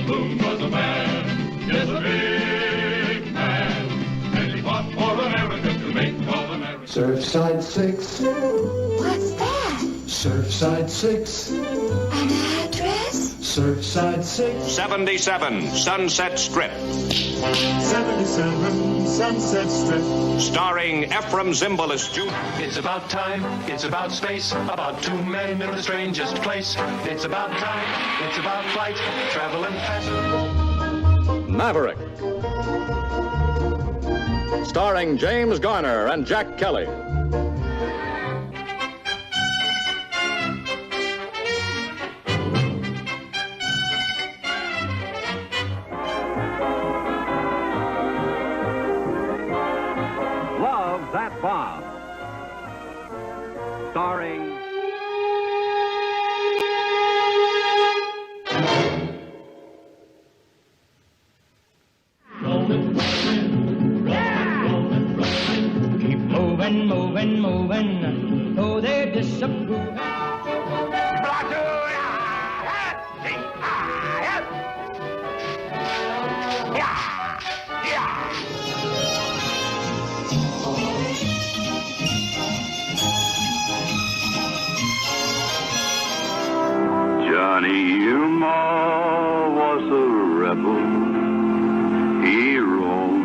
Boone was a man, yes, a big man. And he fought for America to make all America. Surfside 6. What's that? Surfside 6. An address? Surfside 6. 77 Sunset Strip. 77 Sunset Strip. Starring Ephraim Zimbalist Jr. It's about time, it's about space, about two men in the strangest place. It's about time, it's about flight, traveling faster. Maverick. Starring James Garner and Jack Kelly. Love That Bob. Starring Keep moving, moving, moving. Oh, they're disapproving. Johnny Umar was a rebel. He roamed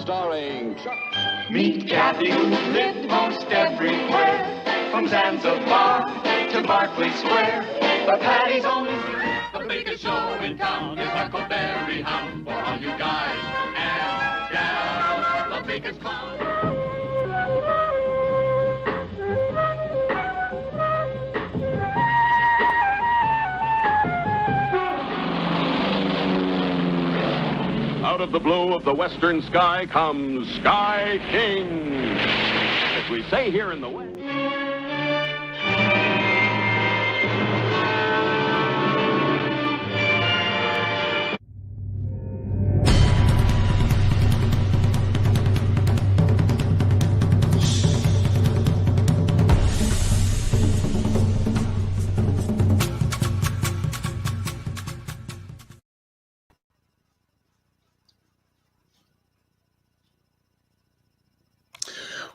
starring Chuck. Meet Kathy, who lived most everywhere, from Zanzibar to Berkeley Square. But Patty's only the biggest show in town is Huckleberry Hound for all you guys and gals. The biggest clown. Out of the blue of the western sky comes Sky King. As we say here in the West.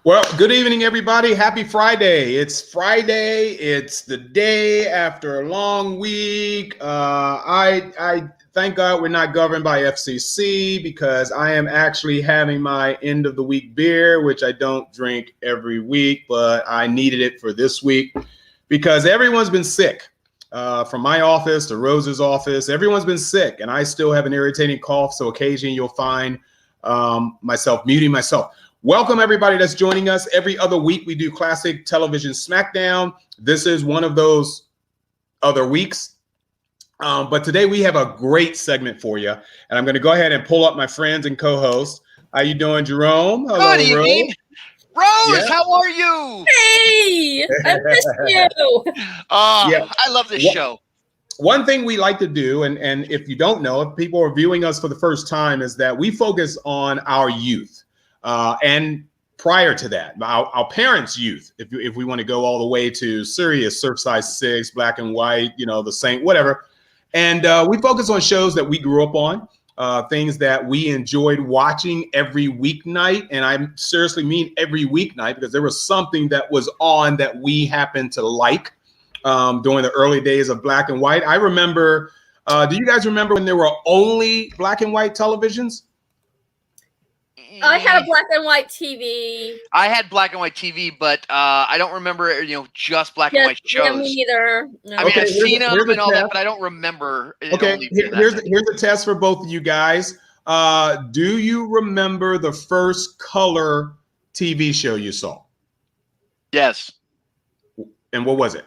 Well, good evening, everybody. Happy Friday. It's Friday. It's the day after a long week. I thank God we're not governed by FCC because I am actually having my end of the week beer, which I don't drink every week, but I needed it for this week because everyone's been sick. From my office to Rose's office, everyone's been sick, and I still have an irritating cough, so occasionally you'll find myself muting myself. Welcome, everybody that's joining us. Every other week, we do classic television Smackdown. This is one of those other weeks. But today, we have a great segment for you. And I'm going to go ahead and pull up my friends and co-hosts. How you doing, Jerome? Hello, good evening. Rose, Yeah. how are you? Hey, I missed you. Yeah. I love this show. One thing we like to do, and if you don't know, if people are viewing us for the first time, is that we focus on our youth. And prior to that, our parents' youth, if we want to go all the way to Sirius, Surfside 6, Black and White, the Saint, whatever. And we focus on shows that we grew up on, things that we enjoyed watching every weeknight. And I seriously mean every weeknight because there was something that was on that we happened to like during the early days of Black and White. I remember, do you guys remember when there were only black and white televisions? I had a black and white TV. I had black and white TV, but I don't remember, just black and white shows. Yeah, me neither. No. I mean, I've seen them and all that, but I don't remember. Okay, here's a test for both of you guys. Do you remember the first color TV show you saw? Yes. And what was it?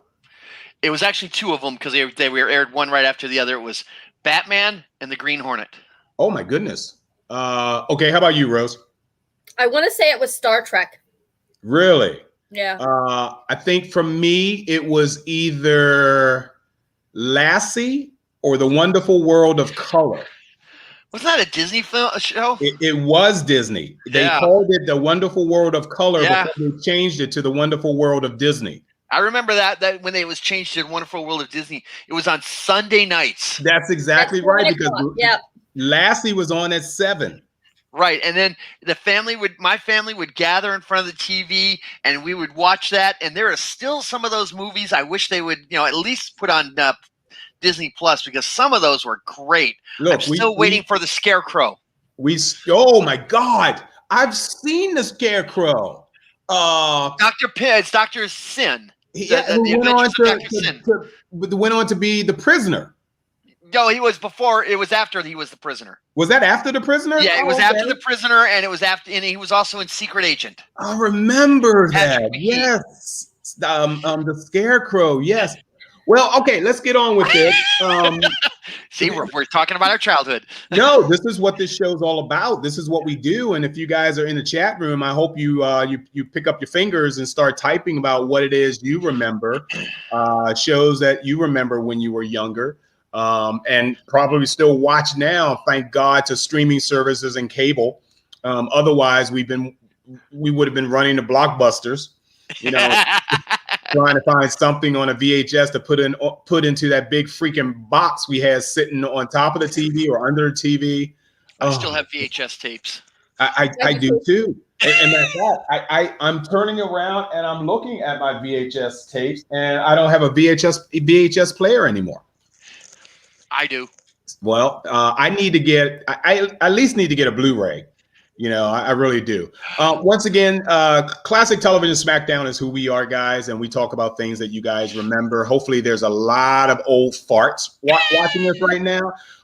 It was actually two of them because they were aired one right after the other. It was Batman and the Green Hornet. Oh my goodness. Okay, how about you, Rose? I want to say it was Star Trek. Really? Yeah. I think for me, it was either Lassie or The Wonderful World of Color. Wasn't that a Disney film show? It was Disney. They called it The Wonderful World of Color before they changed it to The Wonderful World of Disney. I remember that when it was changed to Wonderful World of Disney, it was on Sunday nights. That's exactly right, because Lassie was on at 7. Right, and then my family would gather in front of the TV, and we would watch that. And there are still some of those movies I wish they would, at least put on Disney Plus, because some of those were great. Look, I'm still waiting for the Scarecrow. Oh my God, I've seen the Scarecrow. It's Dr. Sin. Went on to be the prisoner. No, he was before. It was after he was the prisoner. Was that after the prisoner? Yeah, it was after the prisoner, and it was after, and he was also in Secret Agent. I remember that. Yes, the Scarecrow. Yes. Well, okay, let's get on with this. See, we're talking about our childhood. No, this is what this show's all about. This is what we do. And if you guys are in the chat room, I hope you pick up your fingers and start typing about what it is you remember, shows that you remember when you were younger, and probably still watch now. Thank God to streaming services and cable. Otherwise, we would have been running to Blockbusters, trying to find something on a VHS to put into that big freaking box we had sitting on top of the TV or under the TV. I still have VHS tapes. I do too. And that's that. I'm turning around and I'm looking at my VHS tapes, and I don't have a VHS player anymore. I do. Well, I need to get. I at least need to get a Blu-ray. I really do. Once again, Classic Television Smackdown is who we are, guys, and we talk about things that you guys remember. Hopefully, there's a lot of old farts watching this right now,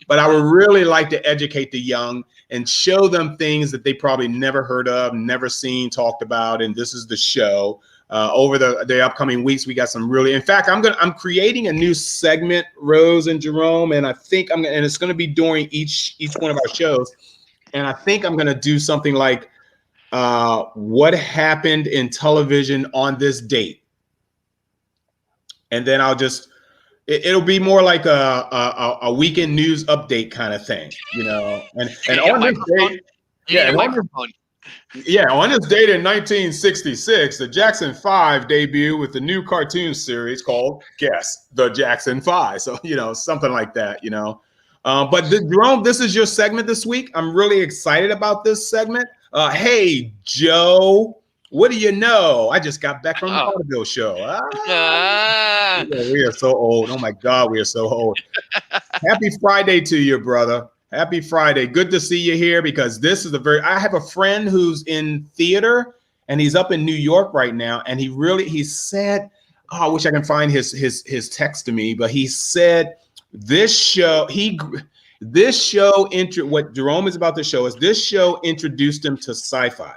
but I would really like to educate the young and show them things that they probably never heard of, never seen, talked about, and this is the show. Over the upcoming weeks, we got some really. In fact, I'm creating a new segment, Rose and Jerome, and I think and it's going to be during each one of our shows. And I think I'm going to do something like what happened in television on this date. And then it'll be more like a weekend news update kind of thing, And on this date, on this date in 1966, the Jackson 5 debuted with the new cartoon series called Guess the Jackson 5. So, something like that, But Jerome, this is your segment this week. I'm really excited about this segment. Hey, Joe, what do you know? I just got back from the vaudeville show. We are so old. Oh, my God, we are so old. Happy Friday to you, brother. Happy Friday. Good to see you here, because this is I have a friend who's in theater, and he's up in New York right now, and he said, I wish I can find his text to me, but he said, what Jerome is about to show us, this show introduced him to sci-fi.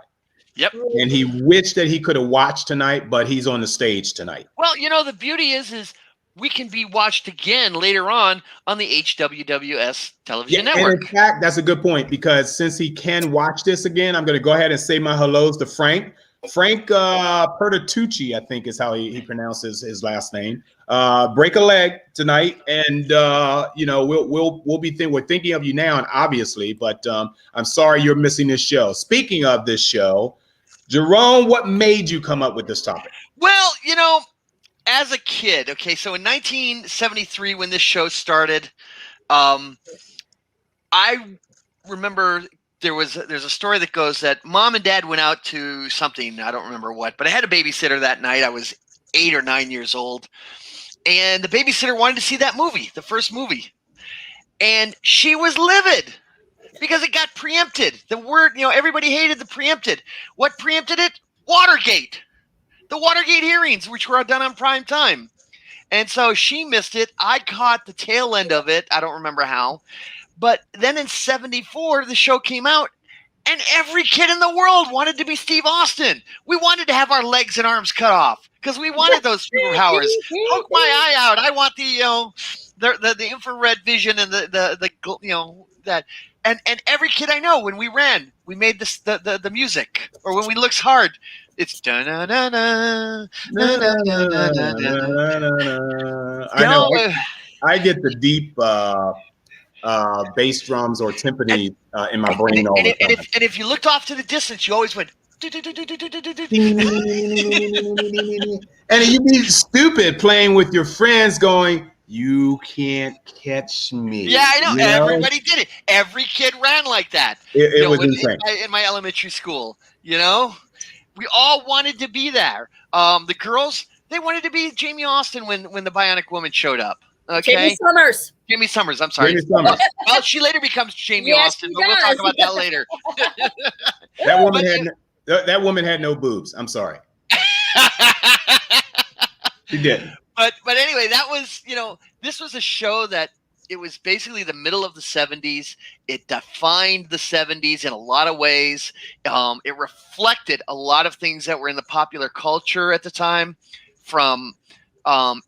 Yep. And he wished that he could have watched tonight, but he's on the stage tonight. Well, the beauty is we can be watched again later on the HWWS television network. And in fact, that's a good point, because since he can watch this again, I'm going to go ahead and say my hellos to Frank. Frank Pertitucci, I think is how he pronounces his last name. Break a leg tonight, and we're thinking of you now, and obviously, but I'm sorry you're missing this show. Speaking of this show, Jerome, what made you come up with this topic? Well, as a kid, okay, so in 1973 when this show started, I remember there's a story that goes that Mom and Dad went out to something, I don't remember what, but I had a babysitter that night. I was 8 or 9 years old, and the babysitter wanted to see that movie, the first movie, and she was livid because it got preempted. The word, everybody hated the preempted. What preempted it? Watergate. The Watergate hearings, which were done on prime time. And so she missed it. I caught the tail end of it. I don't remember how. But then in 74, the show came out, And every kid in the world wanted to be Steve Austin. We wanted to have our legs and arms cut off because we wanted those superpowers. Poke my eye out. I want the infrared vision and that. And every kid I know, when we ran, we made this the music, or when we looked hard, it's da na na na na na na na na. I know. I get the deep bass drums or timpani in my brain all the time. And if you looked off to the distance, you always went. And you'd be stupid playing with your friends going, you can't catch me. Yeah, I know. You Everybody did it. Every kid ran like that. It was insane. In my elementary school, we all wanted to be there. The girls, they wanted to be Jamie Austin when the Bionic Woman showed up. Okay. Jamie Summers. I'm sorry. Jamie Summers. Well, she later becomes Jamie Austin, but we'll talk about that later. That woman had no boobs. I'm sorry. She didn't. But anyway, that was, this was a show that it was basically the middle of the 70s. It defined the 70s in a lot of ways. It reflected a lot of things that were in the popular culture at the time, from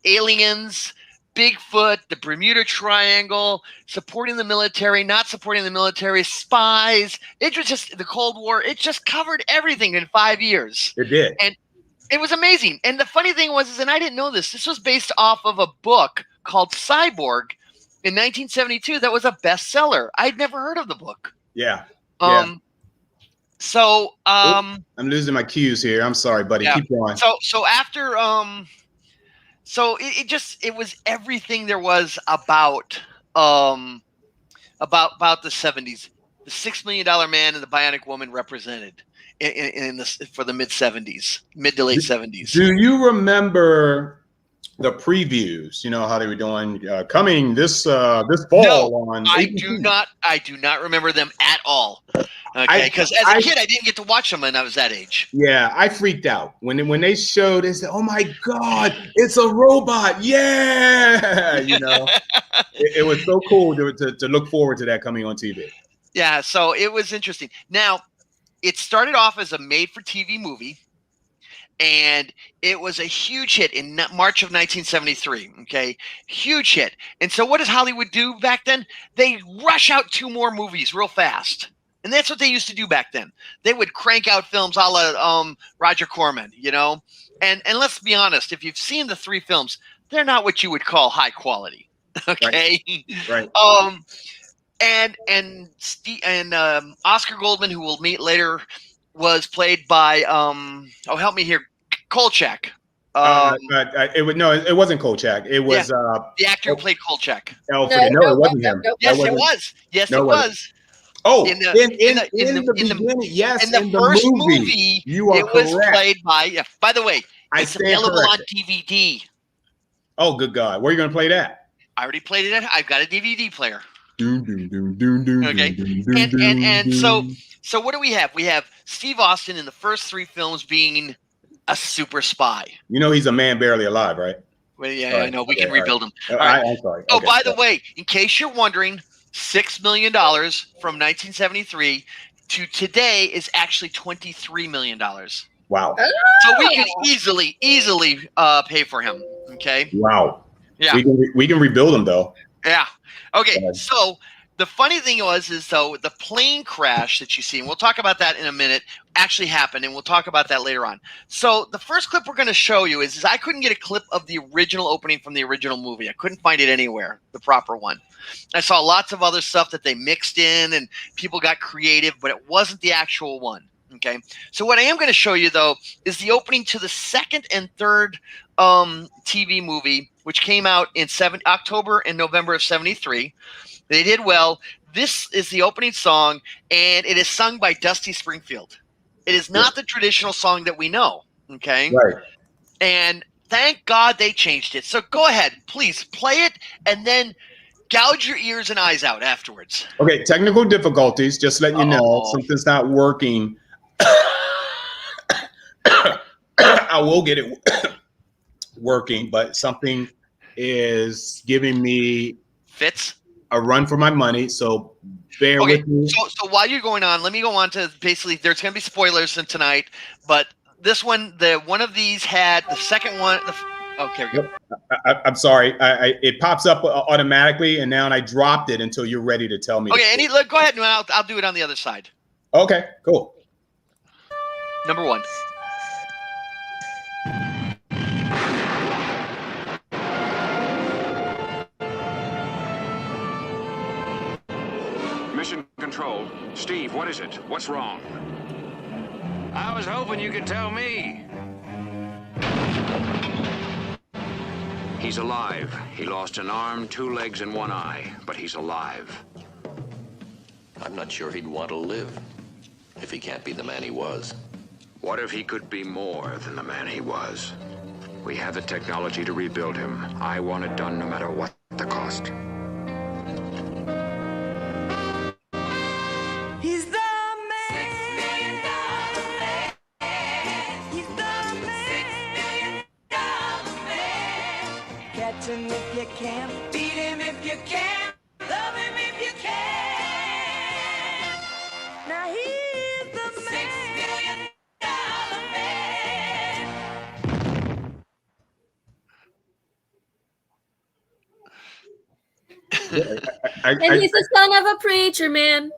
aliens, Bigfoot, the Bermuda Triangle, supporting the military, not supporting the military, spies. It was just the Cold War. It just covered everything in 5 years. It did. And it was amazing. And the funny thing was, and I didn't know this was based off of a book called Cyborg in 1972 that was a bestseller. I'd never heard of the book. Yeah. So I'm losing my cues here. I'm sorry, buddy. Yeah. Keep going. So after it was everything there was about the 70s. The $6 Million Man and the Bionic Woman represented in this for the mid to late 70s. Do you remember the previews? You know how they were doing coming this fall? No, I do not remember them at all. Okay, because as a kid, I didn't get to watch them when I was that age. Yeah, I freaked out when they showed. They said, "Oh my God, it's a robot!" Yeah, it was so cool to look forward to that coming on TV. Yeah, so it was interesting. Now, it started off as a made-for-TV movie, and it was a huge hit in March of 1973. Okay, huge hit. And so, what does Hollywood do back then? They rush out 2 more movies real fast. And that's what they used to do back then. They would crank out films a la Roger Corman, And let's be honest, if you've seen the 3 films, they're not what you would call high quality. Okay? Right. And Oscar Goldman, who we'll meet later, was played by help me here, Kolchak. It wasn't Kolchak. It was the actor who played Kolchak. No, it wasn't him. Yes, it was. Yes, it was. Oh, in the beginning, yes, in the first movie, you are it was correct. played by. Yeah, by the way, it's available on DVD. Oh, good God! Where are you going to play that? I already played it. I've got a DVD player. Okay, and so what do we have? We have Steve Austin in the first 3 films being a super spy. He's a man barely alive, right? Well, yeah, I know. We can rebuild him. All right. I'm sorry. Oh, by the way, in case you're wondering, $6 million from 1973 to today is actually $23 million. Wow. So we can easily pay for him. Okay. Wow. Yeah. We can rebuild him though. Yeah. Okay. So the funny thing is though, the plane crash that you see, and we'll talk about that in a minute, actually happened, and we'll talk about that later on. So the first clip we're going to show you is I couldn't get a clip of the original opening from the original movie. I couldn't find it anywhere, the proper one. I saw lots of other stuff that they mixed in and people got creative, but it wasn't the actual one. Okay. So what I am going to show you though is the opening to the second and third TV movie, which came out in October and November of 73. They did well. This is the opening song, and it is sung by Dusty Springfield. It is not the traditional song that we know. Okay. Right. And thank God they changed it. So go ahead, please play it, and then gouge your ears and eyes out afterwards. Okay, technical difficulties. Just let you know, something's not working. I will get it working, but something is giving me fits a run for my money. So Bear Okay, with me. so while you're going on, let me go on to basically there's going to be spoilers in tonight, but this one, one of these had the second one. Okay, we go. I'm sorry. It pops up automatically, and now I dropped it until you're ready to tell me. Okay, look, go ahead, and I'll do it on the other side. Okay, cool. Number 1. Mission Control. Steve, what is it? What's wrong? I was hoping you could tell me. He's alive. He lost an arm, 2 legs, and 1 eye, but he's alive. I'm not sure he'd want to live if he can't be the man he was. What if he could be more than the man he was? We have the technology to rebuild him. I want it done no matter what the cost. He's the man. $6 million man. He's the man. $6 million man. Catch him if you can. Beat him if you can. Love him if you can. Now he's the man. $6 million man. And he's the son of a preacher man.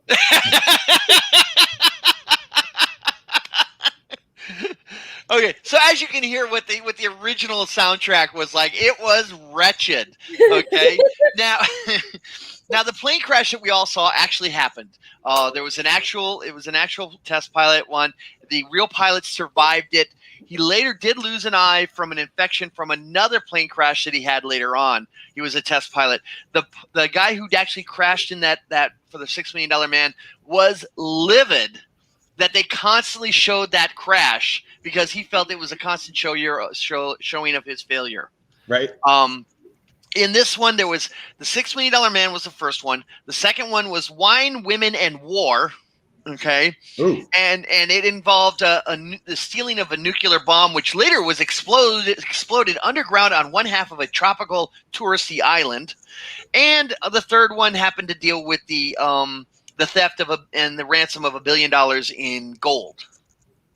Okay, so as you can hear, what the original soundtrack was like, it was wretched. Okay, now the plane crash that we all saw actually happened. It was an actual test pilot one. The real pilot survived it. He later did lose an eye from an infection from another plane crash that he had later on. He was a test pilot. The guy who actually crashed in that for the $6 million man was livid that they constantly showed that crash because he felt it was a constant showing of his failure. Right. In this one, there was the $6 million man was the first one. The second one was Wine, Women, and War. Okay. Ooh. And it involved the stealing of a nuclear bomb, which later was exploded underground on one half of a tropical touristy island. And the third one happened to deal with the theft and the ransom of $1 billion in gold.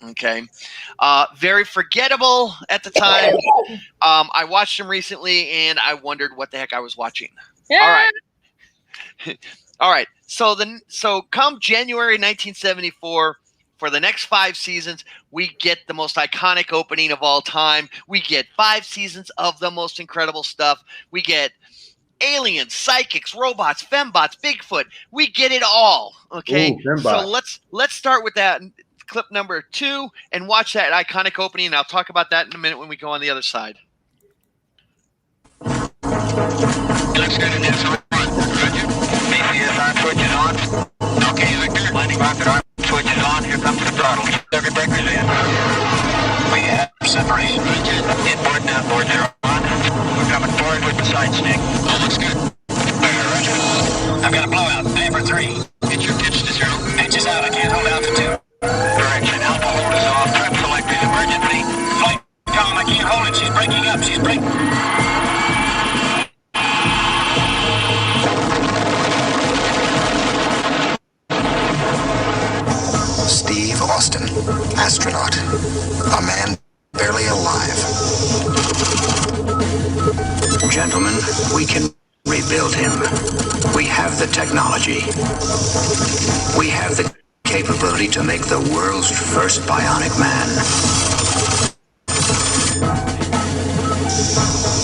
Okay. Very forgettable at the time. I watched them recently and I wondered what the heck I was watching. Yeah. All right. All right. So come January 1974, for the next 5 seasons, we get the most iconic opening of all time. We get 5 seasons of the most incredible stuff. We get aliens, psychics, robots, fembots, Bigfoot. We get it all. Okay. Ooh, so let's start with that clip number 2 and watch that iconic opening. And I'll talk about that in a minute when we go on the other side. Looks good in this one. Roger. BCSR switches on. Okay, Victor. Landing rocket arm switches on. Here comes the throttle. Circuit breakers in. We have separation. Roger. Inboard and outboards are on. We're coming forward with the side stick. All looks good. Roger. I've got a blowout. Damper 3. Get your pitch to 0. Pitches out. I can't hold altitude. Direction. Alpha hold is off. Trip selected. Emergency. Flight. Column. I can't hold it. She's breaking up. She's breaking. Steve Austin, astronaut, a man barely alive. Gentlemen, we can rebuild him. We have the technology. We have the capability to make the world's first Bionic Man.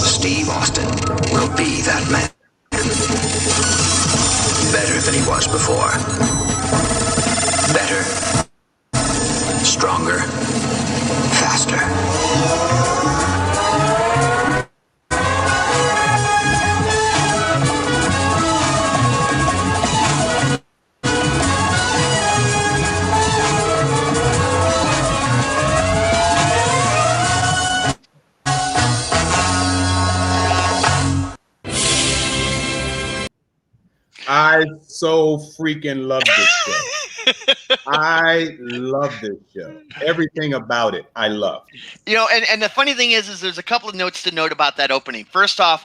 Steve Austin will be that man. Better than he was before. Better, stronger, faster. I so freaking love this show. I love this show. Everything about it, I love. You know, and the funny thing is there's a couple of notes to note about that opening. First off,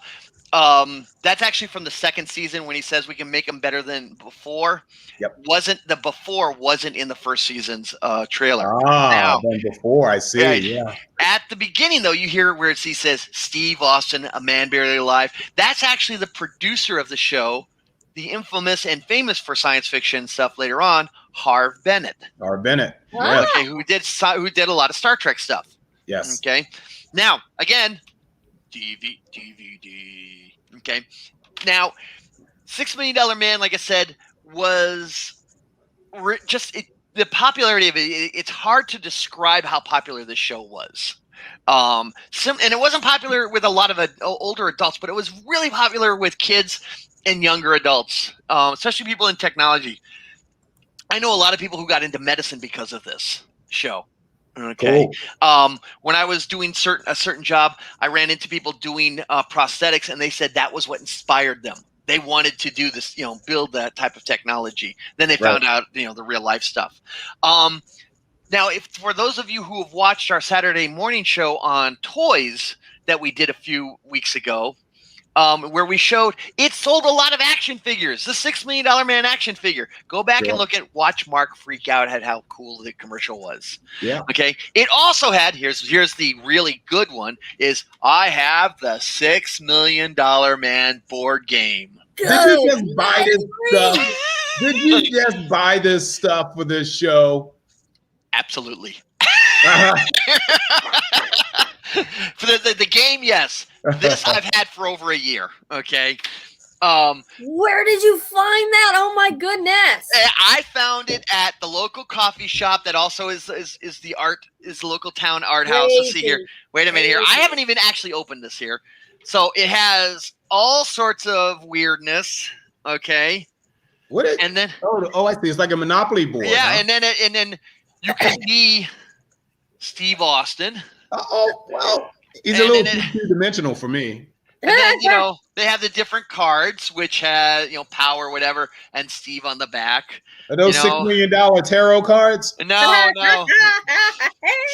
That's actually from the second season when he says we can make them better than before. Yep. Before wasn't in the first season's trailer. Then before, I see. Yeah. At the beginning, though, you hear where he says, Steve Austin, a man barely alive. That's actually the producer of the show, the infamous and famous for science fiction stuff later on, Harv Bennett. Harv Bennett. Yes. Okay, who did a lot of Star Trek stuff. Yes. Okay. Now, again, DVD. Okay. Now, $6 Million Man, like I said, was the popularity of it. It's hard to describe how popular this show was. And it wasn't popular with a lot of older adults, but it was really popular with kids and younger adults, especially people in technology. I know a lot of people who got into medicine because of this show. Okay. Cool. When I was doing a certain job, I ran into people doing prosthetics, and they said that was what inspired them. They wanted to do this, build that type of technology. Then they found out, the real life stuff. Now, for those of you who have watched our Saturday morning show on toys that we did a few weeks ago, where we showed it sold a lot of action figures, the $6 Million Man action figure. Go back and watch Mark freak out at how cool the commercial was. Yeah. Okay. It also had, here's the really good one, is I have the $6 Million Man board game. Did you just buy this stuff? Did you just buy this stuff for this show? Absolutely. For the game, yes. This I've had for over a year. Okay. Where did you find that? Oh my goodness! I found it at the local coffee shop that also is the local town art house. Let's see here. Wait a minute here. I haven't even actually opened this here. So it has all sorts of weirdness. Okay. What is? And then I see. It's like a Monopoly board. Yeah, huh? and then you can be Steve Austin. Well, he's a little two-dimensional for me. And then, they have the different cards, which has, power, whatever, and Steve on the back. Are those $6 million tarot cards? No.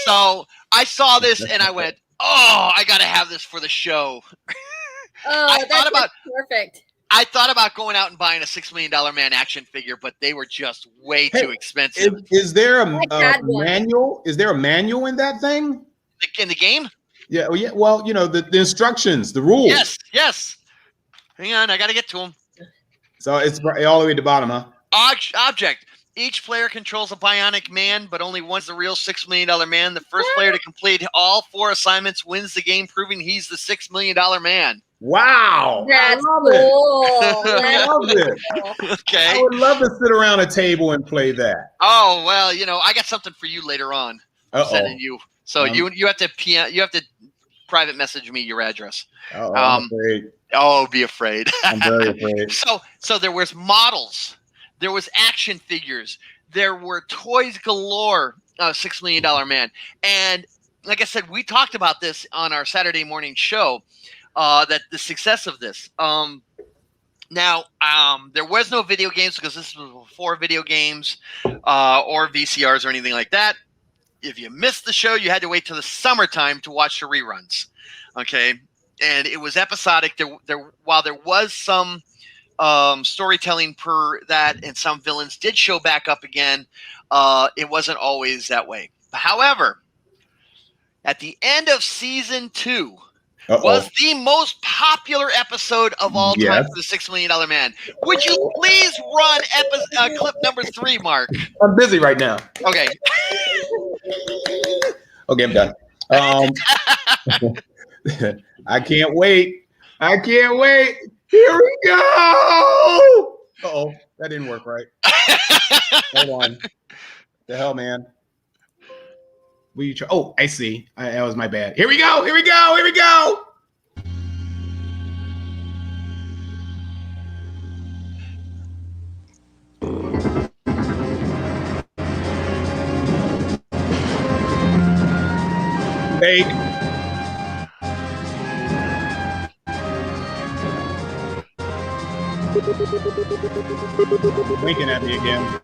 So I saw this and I went, I got to have this for the show. That's perfect. I thought about going out and buying a $6 Million Man action figure, but they were just way too expensive. Is there a manual? Is there a manual in that thing? In the game? Yeah. Well, the instructions, the rules. Yes. Hang on, I got to get to them. So it's all the way at the bottom, huh? Object. Each player controls a Bionic Man, but only one's the real $6 Million Man. The first player to complete all 4 assignments wins the game, proving he's the $6 Million Man. Wow. That's cool. I love it. Okay. I would love to sit around a table and play that. Oh, well, I got something for you later on. I'm sending you. So you have to private message me your address. I'm afraid. Oh, be afraid. I'm very afraid. So there was models, there was action figures, there were toys galore. $6 Million Man, and like I said, we talked about this on our Saturday morning show. That the success of this. Now, there was no video games because this was before video games or VCRs or anything like that. If you missed the show, you had to wait till the summertime to watch the reruns. Okay, and it was episodic. While there was some storytelling per that, and some villains did show back up again, it wasn't always that way. However, at the end of season 2. Was the most popular episode of all time for the $6 Million Man. Would you please run clip number 3, Mark? I'm busy right now. Okay. Okay, I'm done. I can't wait. Here we go. That didn't work right. Hold on. The hell, man. I see. That was my bad. Here we go. Fake. Winking at me again.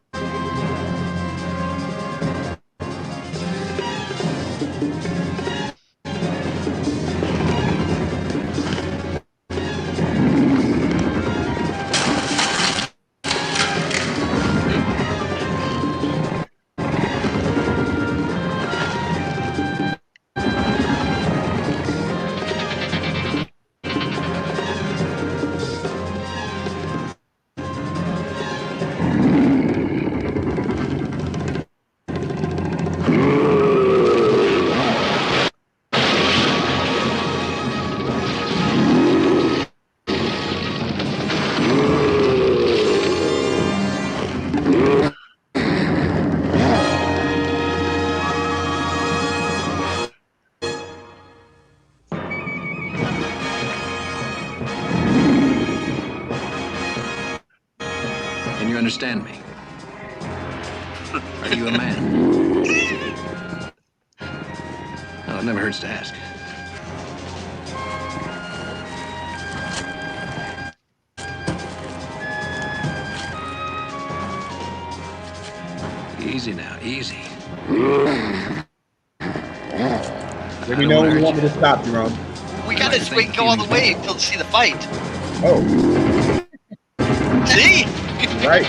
Can you understand me? Are you a man? Well, it never hurts to ask. Easy now, easy. Let me know when you want me to stop, Jerome. We gotta wait, go all the way until to see the fight. Oh. See? Right.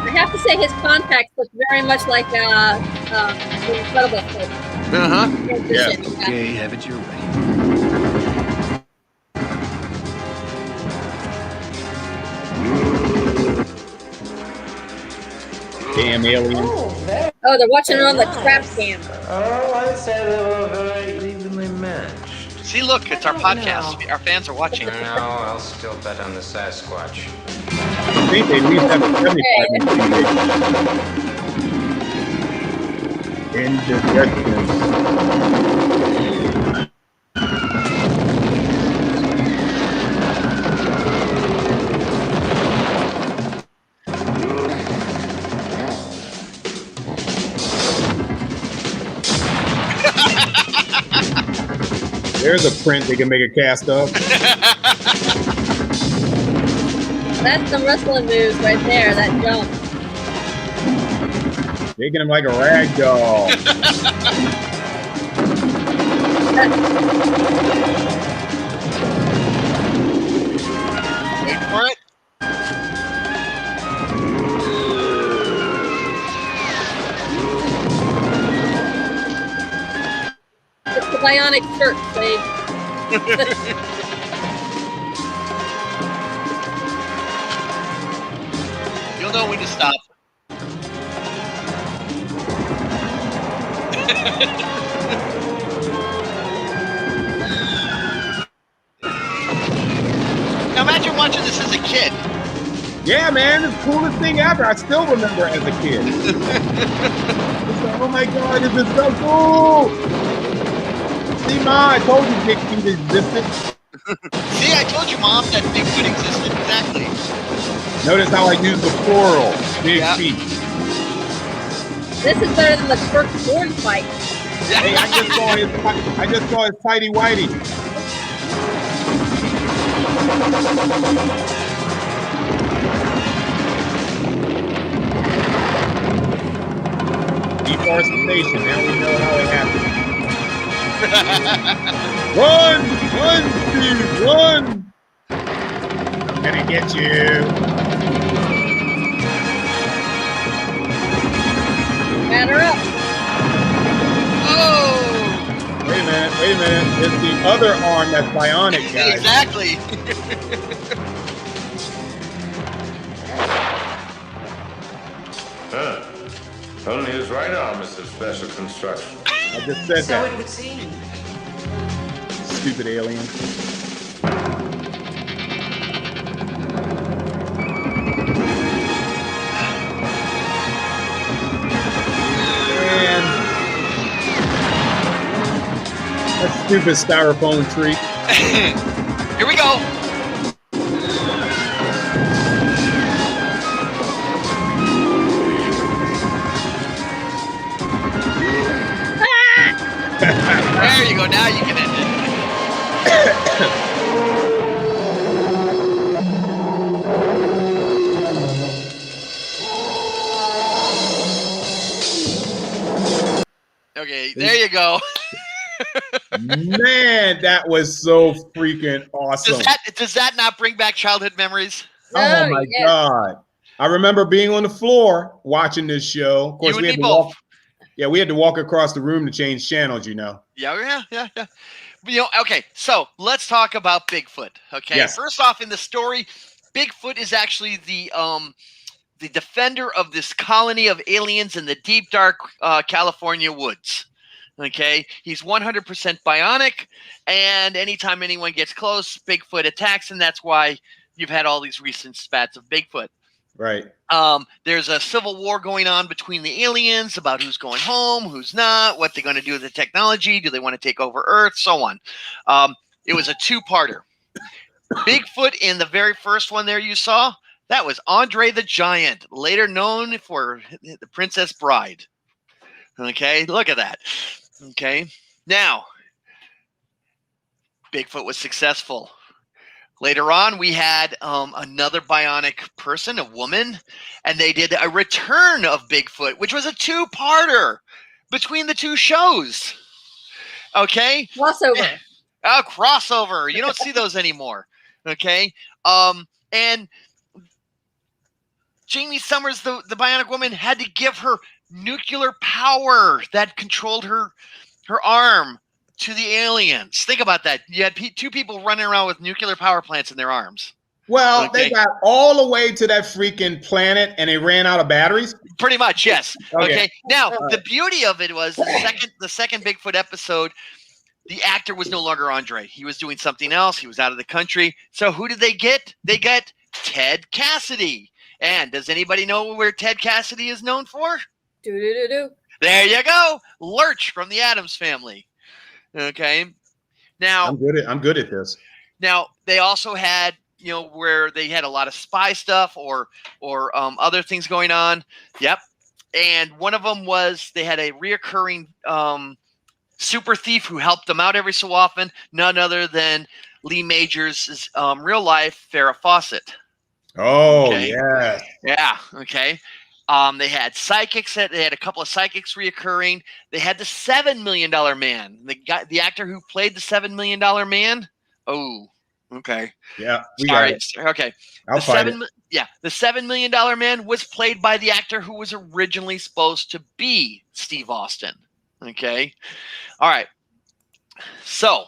I have to say his contacts look very much like the Incredible Hulk. Yeah. Okay, have it your way. Damn aliens. Oh, they're watching it on the trap cam. Oh, I said they were very evenly matched. See, look, it's our podcast. Our fans are watching. No, I'll still bet on the Sasquatch. I think they at least have a 75 indigestion. There's a print they can make a cast of. That's some wrestling moves right there, that jump. Taking him like a rag doll. Wait for it. It's the Bionic shirt, Slade. You'll know when to stop. Now imagine watching this as a kid. Yeah, man, it's the coolest thing ever. I still remember as a kid. It's like, oh my God, this is so cool. See, Ma, I told you Bigfoot existed. See, I told you, Mom, that Bigfoot existed. Exactly. Notice how I use the plural, big feet. This is better than the Kirk Ford fight. Hey, I just saw his tighty whitey. Deforestation. Now we know how it happened. Run! Run, Steve! Run! I'm gonna get you. Batter up. Oh! Wait a minute. It's the other arm that's bionic, guys. Exactly. Huh. Only his right arm is of special construction. I just said So that. it would seem. Stupid alien. And that stupid styrofoam tree. Here we go. There you go. Now you can end it. Okay, there you go. Man, that was so freaking awesome. Does that not bring back childhood memories? Oh my God. I remember being on the floor watching this show. Of course, You and we had me to both. walk. Yeah, we had to walk across the room to change channels, you know. Yeah. Okay, so let's talk about Bigfoot. Okay, Yes. First off, in the story, Bigfoot is actually the defender of this colony of aliens in the deep, dark California woods. Okay, he's 100% bionic, and anytime anyone gets close, Bigfoot attacks, and that's why you've had all these recent spats of Bigfoot. Right. There's a civil war going on between the aliens about who's going home, who's not, what they're going to do with the technology. Do they want to take over Earth? So on. It was a two-parter. Bigfoot in the very first one there you saw, that was Andre the Giant, later known for the Princess Bride. Okay, look at that. Okay, now, Bigfoot was successful. Later on, we had another bionic person, a woman, and they did a return of Bigfoot, which was a two-parter between the two shows. Okay? Crossover. Oh, crossover. You don't see those anymore. Okay? And Jamie Summers, the Bionic Woman, had to give her nuclear power that controlled her arm to the aliens. Think about that. You had two people running around with nuclear power plants in their arms. Well, Okay. they got all the way to that freaking planet and they ran out of batteries. Pretty much, yes. Okay. Okay. Now, the beauty of it was the second Bigfoot episode, the actor was no longer Andre. He was doing something else. He was out of the country. So who did they get? They got Ted Cassidy. And does anybody know where Ted Cassidy is known for? Do. There you go. Lurch from the Addams Family. Okay. Now I'm good at this. Now they also had, where they had a lot of spy stuff or other things going on. Yep. And one of them was they had a reoccurring super thief who helped them out every so often. None other than Lee Majors' real life Farrah Fawcett. Oh, Okay. yeah. Yeah. Okay. They had psychics. They had a couple of psychics reoccurring. They had the $7 Million Man. The actor who played the $7 Million Man. Oh, okay. Yeah. Sorry. Okay. I'll find it. The $7 Million Man was played by the actor who was originally supposed to be Steve Austin. Okay. All right. So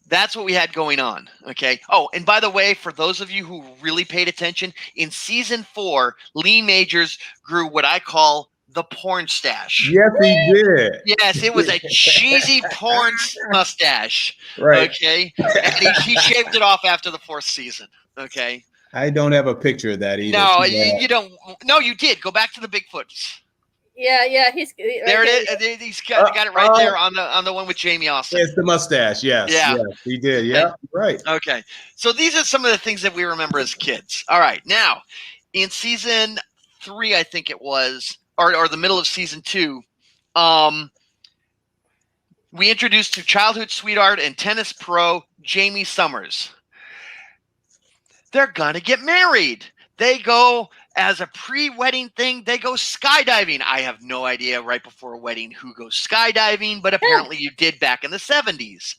that's what we had going on. Okay. Oh, and by the way, for those of you who really paid attention, in season 4, Lee Majors grew what I call the porn stash. Yes, he did. Yes, it was a cheesy porn mustache. Right. Okay. And he shaved it off after the 4th season. Okay. I don't have a picture of that either. No, you don't. No, you did. Go back to the Bigfoots. Yeah. There it is. He's got it right there on the one with Jamie Austin. It's the mustache. Yes. Yeah. Yes, he did. Yeah. Right. Okay. So these are some of the things that we remember as kids. All right. Now, in season 3, I think it was, or the middle of season 2, we introduced to childhood sweetheart and tennis pro Jamie Summers. They're gonna get married. They go as a pre-wedding thing. They go skydiving. I have no idea right before a wedding who goes skydiving, but apparently you did back in the 70s.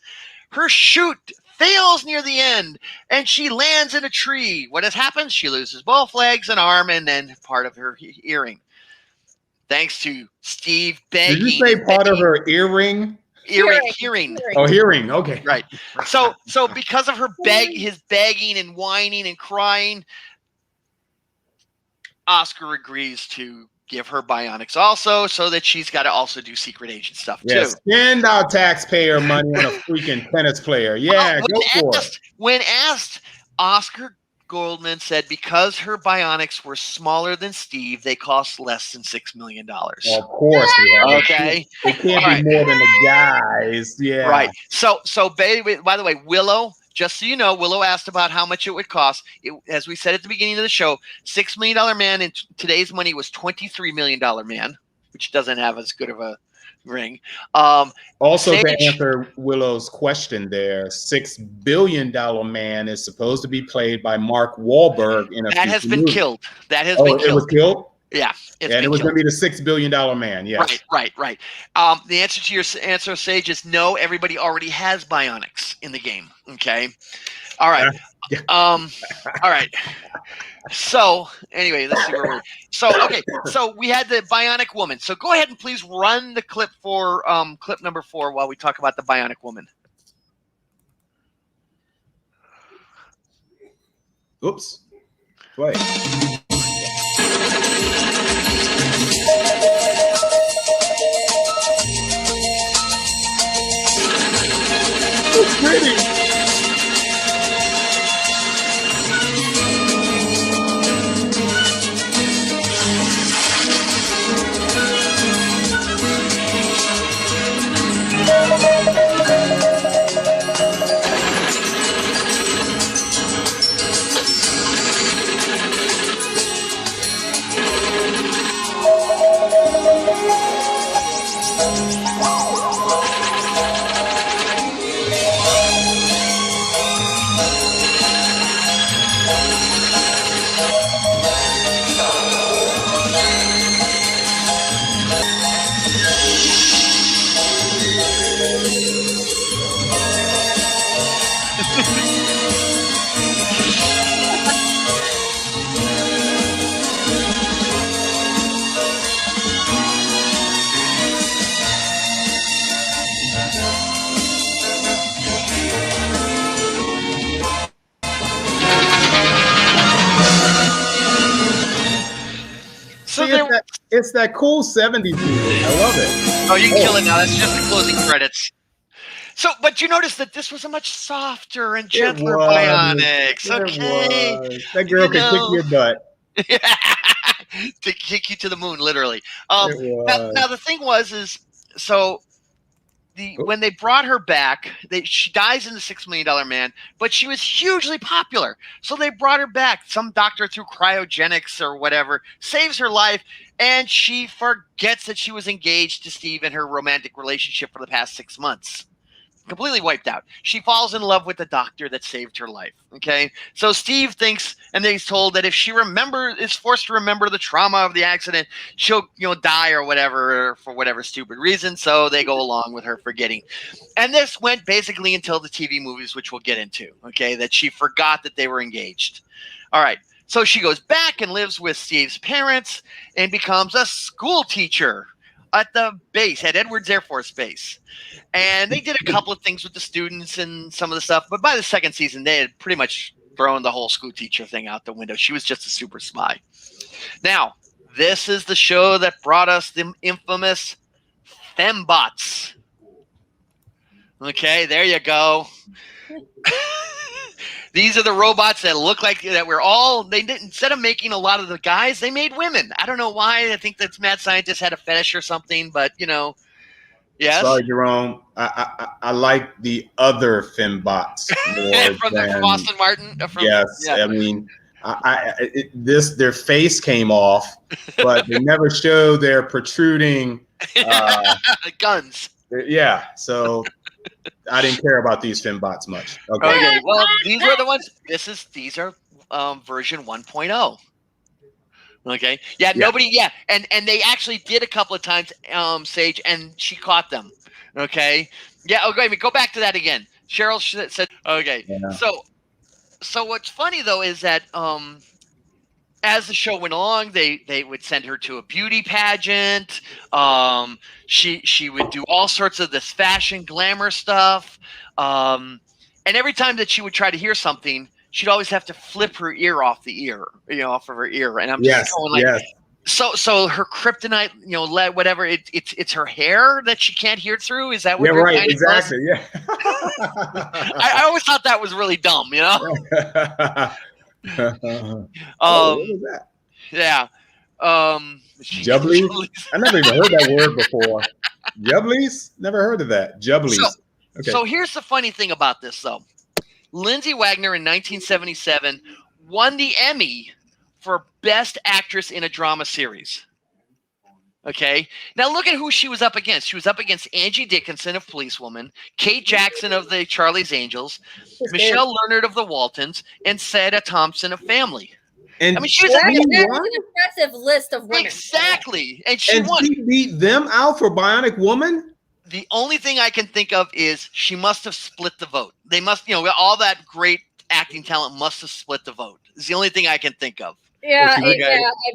Her chute fails near the end, and she lands in a tree. What has happened? She loses both legs, an arm, and then part of her earring. Thanks to Steve begging. Did you say part of her earring? Hearing. Oh, hearing. Okay. Right. So because of her his begging and whining and crying, Oscar agrees to give her bionics also, so that she's got to also do secret agent stuff too. Spend our taxpayer money on a freaking tennis player. Yeah, go for it. When asked, Oscar Goldman said because her bionics were smaller than Steve, they cost less than $6 million. Well, of course. Okay. It can't be more than the guys. Yeah. Right. So by the way, Willow, just so you know, Willow asked about how much it would cost. As we said at the beginning of the show, $6 million man in today's money was $23 million man, which doesn't have as good of a ring. Also, to answer Willow's question there, $6 billion man is supposed to be played by Mark Wahlberg in a that has been movie. killed. That has been killed. It was killed? Yeah. And it was going to be the $6 billion man. Yes. Right. The answer to your answer, Sage, is no. Everybody already has bionics in the game. Okay. All right. All right. So anyway, let's see where we're. So we had the Bionic Woman. So go ahead and please run the clip for clip number 4 while we talk about the Bionic Woman. Oops. Wait. It's pretty. It's that cool 70s music. I love it. Oh, you can kill it now. That's just the closing credits. So, but you notice that this was a much softer and gentler Bionics. Okay. That girl can kick your butt. To kick you to the moon, literally. Now the thing was, when they brought her back, she dies in the $6 Million Man, but she was hugely popular. So they brought her back. Some doctor through cryogenics or whatever saves her life, and she forgets that she was engaged to Steve in her romantic relationship for the past 6 months. Completely wiped out. She falls in love with the doctor that saved her life. Okay, so Steve thinks, and then he's told that if she is forced to remember the trauma of the accident, she'll die or whatever for whatever stupid reason. So they go along with her forgetting, and this went basically until the TV movies, which we'll get into. Okay, that she forgot that they were engaged. All right, so she goes back and lives with Steve's parents and becomes a school teacher at the base, at Edwards Air Force Base. And they did a couple of things with the students and some of the stuff, but by the second season, they had pretty much thrown the whole school teacher thing out the window. She was just a super spy. Now, this is the show that brought us the infamous Febots. Okay, there you go. These are the robots that look like that they didn't, instead of making a lot of the guys, they made women. I don't know why. I think that mad scientist had a fetish or something, but yes. Sorry, Jerome. I like the other Febots more from Austin Martin. Yes, yeah. I mean, their face came off, but they never show their protruding guns. Yeah, so I didn't care about these Febots much. Okay. Well, these were the ones. These are version 1.0. Okay. Yeah. Nobody. Yeah. And they actually did a couple of times, Sage, and she caught them. Okay. Yeah. Okay. Go back to that again. Cheryl said. Okay. Yeah. So what's funny though is that as the show went along, they would send her to a beauty pageant. She would do all sorts of this fashion glamour stuff. And every time that she would try to hear something, she'd always have to flip her ear off the ear, off of her ear. And I'm just going like, so her kryptonite, whatever, it's her hair that she can't hear through. Is that what? Yeah, right. Exactly. Yeah. I always thought that was really dumb, What was that? Yeah. Jubblies? I never even heard that word before. Jubblies? Never heard of that. Jubblies. So here's the funny thing about this, though. Lindsay Wagner in 1977 won the Emmy for Best Actress in a Drama Series. Okay. Now look at who she was up against. She was up against Angie Dickinson of Policewoman, Kate Jackson of the Charlie's Angels, Michelle Leonard of the Waltons, and Sada Thompson of Family. And I mean, she was that's an impressive list of women. Exactly. And she won. She beat them out for Bionic Woman? The only thing I can think of is she must have split the vote. They must, all that great acting talent must have split the vote. It's the only thing I can think of. Yeah, I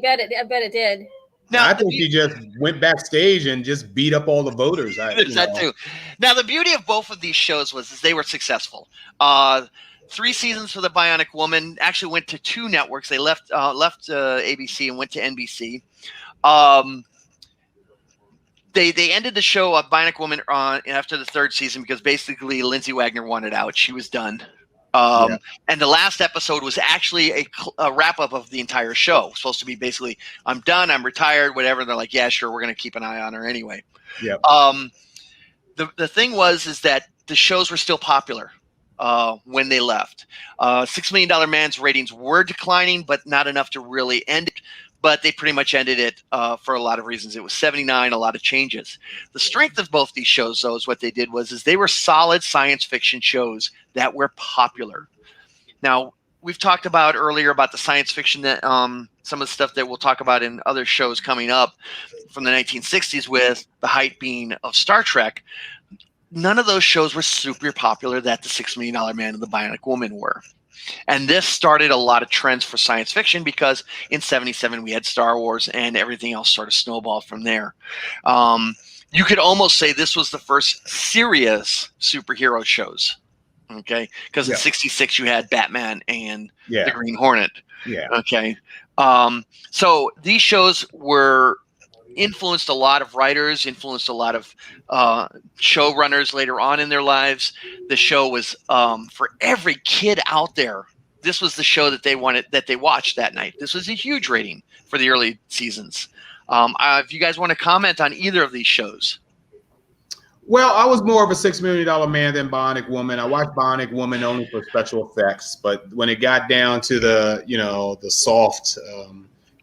bet it did. Now, I think she just went backstage and just beat up all the voters. That too. Now, the beauty of both of these shows was they were successful. 3 seasons for the Bionic Woman. Actually went to 2 networks. They left ABC and went to NBC. They ended the show of Bionic Woman after the 3rd season because basically Lindsay Wagner wanted out. She was done. And the last episode was actually a wrap-up of the entire show. It was supposed to be basically, I'm done, I'm retired, whatever. And they're like, yeah, sure, we're going to keep an eye on her anyway. Yeah. The thing is that the shows were still popular when they left. $6 Million Man's ratings were declining, but not enough to really end it. But they pretty much ended it for a lot of reasons. It was 79, a lot of changes. The strength of both these shows, though, is what they did is they were solid science fiction shows that were popular. Now, we've talked about earlier about the science fiction that some of the stuff that we'll talk about in other shows coming up from the 1960s with the height being of Star Trek. none of those shows were super popular that the $6 Million Man and the Bionic Woman were. And this started a lot of trends for science fiction because in 77 we had Star Wars and everything else sort of snowballed from there. You could almost say this was the first serious superhero shows. Okay. Because in 66 you had Batman and the Green Hornet. Yeah. Okay. So these shows were influenced a lot of writers, influenced a lot of showrunners later on in their lives. The show was for every kid out there. This was the show that they wanted, that they watched that night. This was a huge rating for the early seasons. If you guys want to comment on either of these shows. Well, I was more of a $6 Million Man than Bionic Woman. I watched Bionic Woman only for special effects, but when it got down to the, the soft,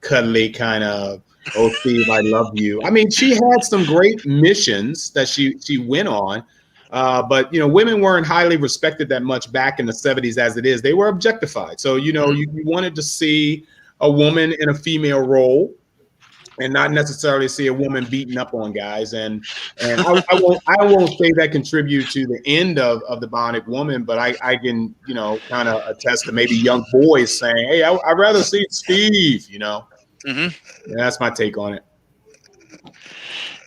cuddly kind of, oh, Steve, I love you. I mean, she had some great missions that she went on, but women weren't highly respected that much back in the 70s as it is. They were objectified. So you wanted to see a woman in a female role, and not necessarily see a woman beating up on guys. And I won't say that contribute to the end of the Bionic Woman, but I can kind of attest to maybe young boys saying, hey, I'd rather see Steve. Yeah, that's my take on it. Do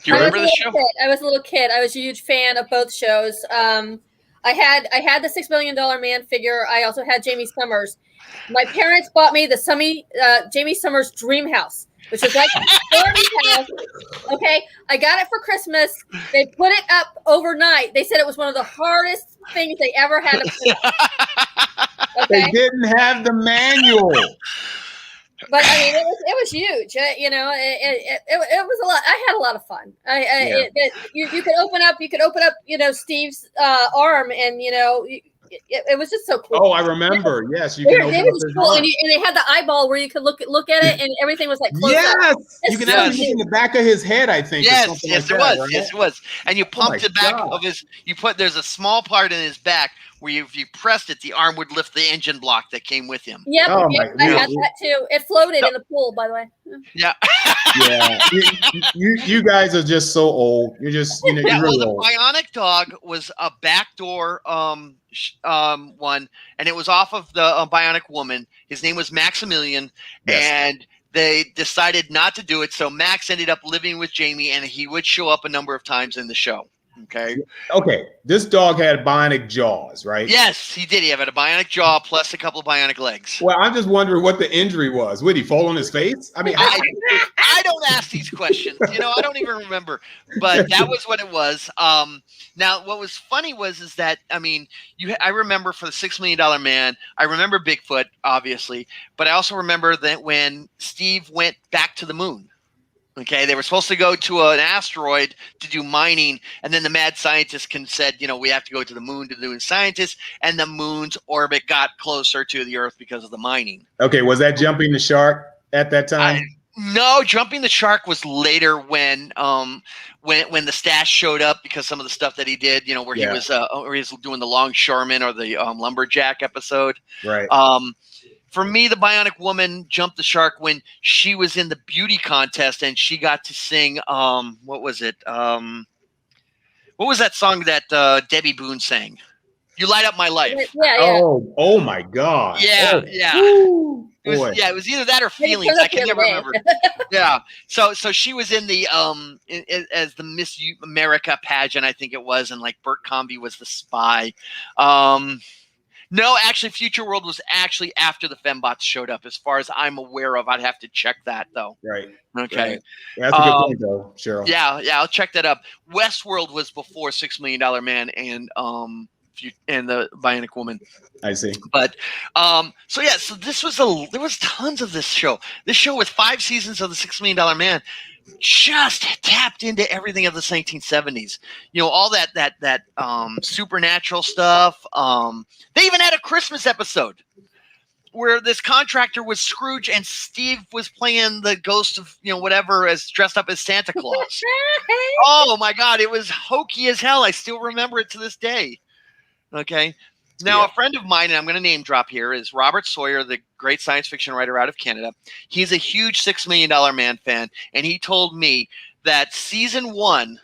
you remember the show? I was a little kid. I was a huge fan of both shows. I had the $6 Million Man figure. I also had Jamie Summers. My parents bought me the Jamie Summers Dream House, which was like a Barbie house. Okay, I got it for Christmas. They put it up overnight. They said it was one of the hardest things they ever had to put. Okay? They didn't have the manual. But I mean, it was huge. It was a lot. I had a lot of fun. You could open up. Steve's arm, and it was just so cool. Oh, I remember. Yes, you can open up his cool. arm. And they had the eyeball where you could look at it, and everything was like close yes, up. you can actually look in the back of his head. I think. Yes, or something yes, like it that, was. right? Yes, it was. And you pumped the back of his. There's a small part in his back where if you pressed it, the arm would lift the engine block that came with him. Yep, I had that too. It floated in the pool, by the way. Yeah. Yeah, you guys are just so old. You're just you're really old. The Bionic dog was a backdoor one, and it was off of the Bionic Woman. His name was Maximilian, and they decided not to do it. So Max ended up living with Jamie, and he would show up a number of times in the show. Okay. This dog had bionic jaws, right? Yes, he did. He had a bionic jaw plus a couple of bionic legs. Well, I'm just wondering what the injury was. Would he fall on his face? I mean, I don't ask these questions. I don't even remember. But that was what it was. Now, what was funny is that I remember for the $6 Million Man, I remember Bigfoot, obviously, but I also remember that when Steve went back to the moon. Okay, they were supposed to go to an asteroid to do mining, and then the mad scientist said, we have to go to the moon to do scientists, and the moon's orbit got closer to the Earth because of the mining. Okay, was that jumping the shark at that time? No, jumping the shark was later when the stash showed up because some of the stuff that he did, he was doing the longshoreman or the lumberjack episode. Right. For me, the Bionic Woman jumped the shark when she was in the beauty contest and she got to sing. What was it? What was that song that Debbie Boone sang? "You Light Up My Life." Yeah. Oh my God. Yeah, oh. yeah. Woo. It was either that or Feelings. I can never remember. Yeah. So she was in the as the Miss America pageant, I think it was, and like Bert Comby was the spy. No, actually, Future World was actually after the Febots showed up, as far as I'm aware of. I'd have to check that, though. Right. Okay. Right. Yeah, that's a good point, though, Cheryl. Yeah, I'll check that up. Westworld was before $6 Million Man and the Bionic Woman. I see. But so this was there was tons of this show. This show with 5 seasons of the $6 Million Man just tapped into everything of the 1970s. All that supernatural stuff. They even had a Christmas episode where this contractor was Scrooge and Steve was playing the ghost of whatever, as dressed up as Santa Claus. Oh my God, it was hokey as hell. I still remember it to this day. Okay. Now, a friend of mine, and I'm going to name drop here, is Robert Sawyer, the great science fiction writer out of Canada. He's a huge $6 Million Man fan, and he told me that season 1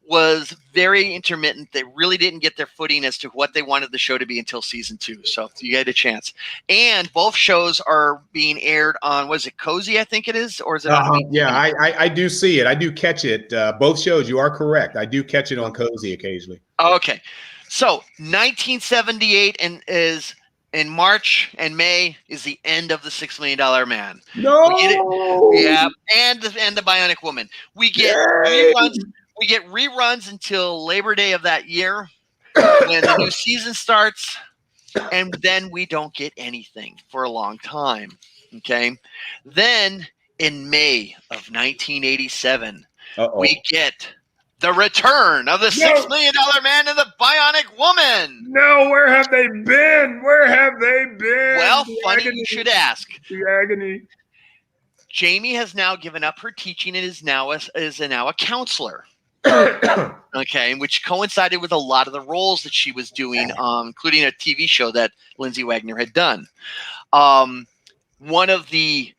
was very intermittent. They really didn't get their footing as to what they wanted the show to be until season 2. So you get a chance. And both shows are being aired on, was it Cozy, I think it is? Or is it on BTV? Yeah, I do see it. I do catch it. Both shows, you are correct. I do catch it on Cozy occasionally. Okay. So 1978 and is in March and May is the end of the $6 Million Man. No. We get it, yeah, and the Bionic Woman. We get reruns. We get reruns until Labor Day of that year when the new season starts, and then we don't get anything for a long time. Okay. Then in May of 1987, we get the return of the $6 Million Man and the Bionic Woman. No, where have they been? Where have they been? Well, funny you should ask. The agony. Jamie has now given up her teaching and is now a counselor. Okay, which coincided with a lot of the roles that she was doing, including a TV show that Lindsay Wagner had done. One of the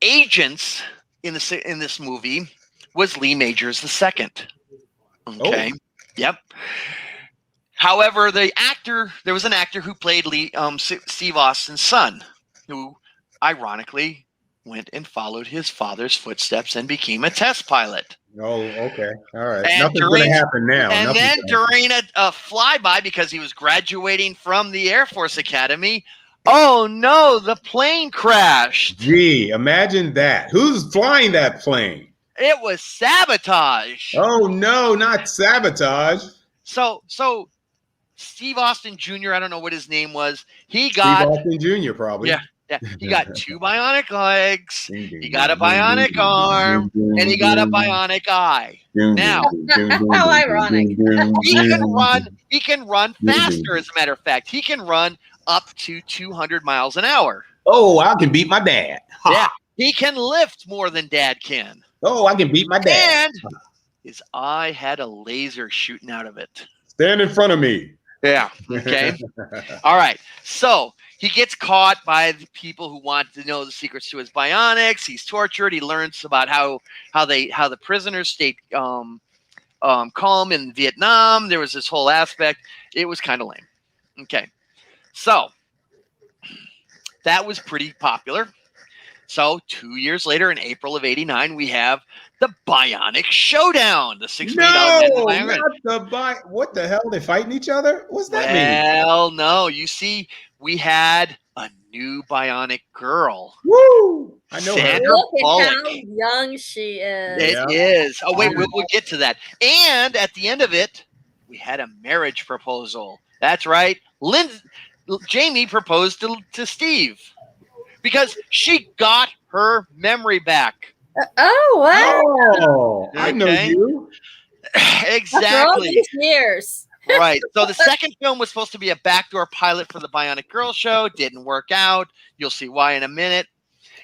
agents in this movie was Lee Majors II. Okay. Oh. Yep. However, there was an actor who played Steve Austin's son, who ironically went and followed his father's footsteps and became a test pilot. Oh, okay. All right. And Nothing's going to happen now. And then during a flyby, because he was graduating from the Air Force Academy, oh no, the plane crashed. Gee, imagine that. Who's flying that plane? It was sabotage. Oh no, not sabotage. So Steve Austin Jr., I don't know what his name was. He got Steve Austin Jr. probably. Yeah. He got 2 bionic legs. He got a bionic arm, and he got a bionic eye. Now, how ironic! He can run faster. As a matter of fact, he can run up to 200 miles an hour. Oh, I can beat my dad. Ha. Yeah, he can lift more than Dad can. Oh, I can beat my dad. And his eye had a laser shooting out of it. Stand in front of me. Yeah. Okay. All right. So he gets caught by the people who want to know the secrets to his bionics. He's tortured. He learns about how the prisoners stayed calm in Vietnam. There was this whole aspect. It was kind of lame. Okay. So that was pretty popular. So 2 years later, in April of '89, we have the Bionic Showdown. The $6 Million Man. What the hell? They fighting each other? What's that mean? Well, no. You see, we had a new Bionic girl. Woo! I know Sandra Look at Bullock. how young she is. It is. Oh, wait, we'll get to that. And at the end of it, we had a marriage proposal. That's right. Jamie proposed to Steve because she got her memory back. Oh, wow. Oh, I know you. Exactly. After all these years. Right. So the second film was supposed to be a backdoor pilot for the Bionic Girl show. Didn't work out. You'll see why in a minute.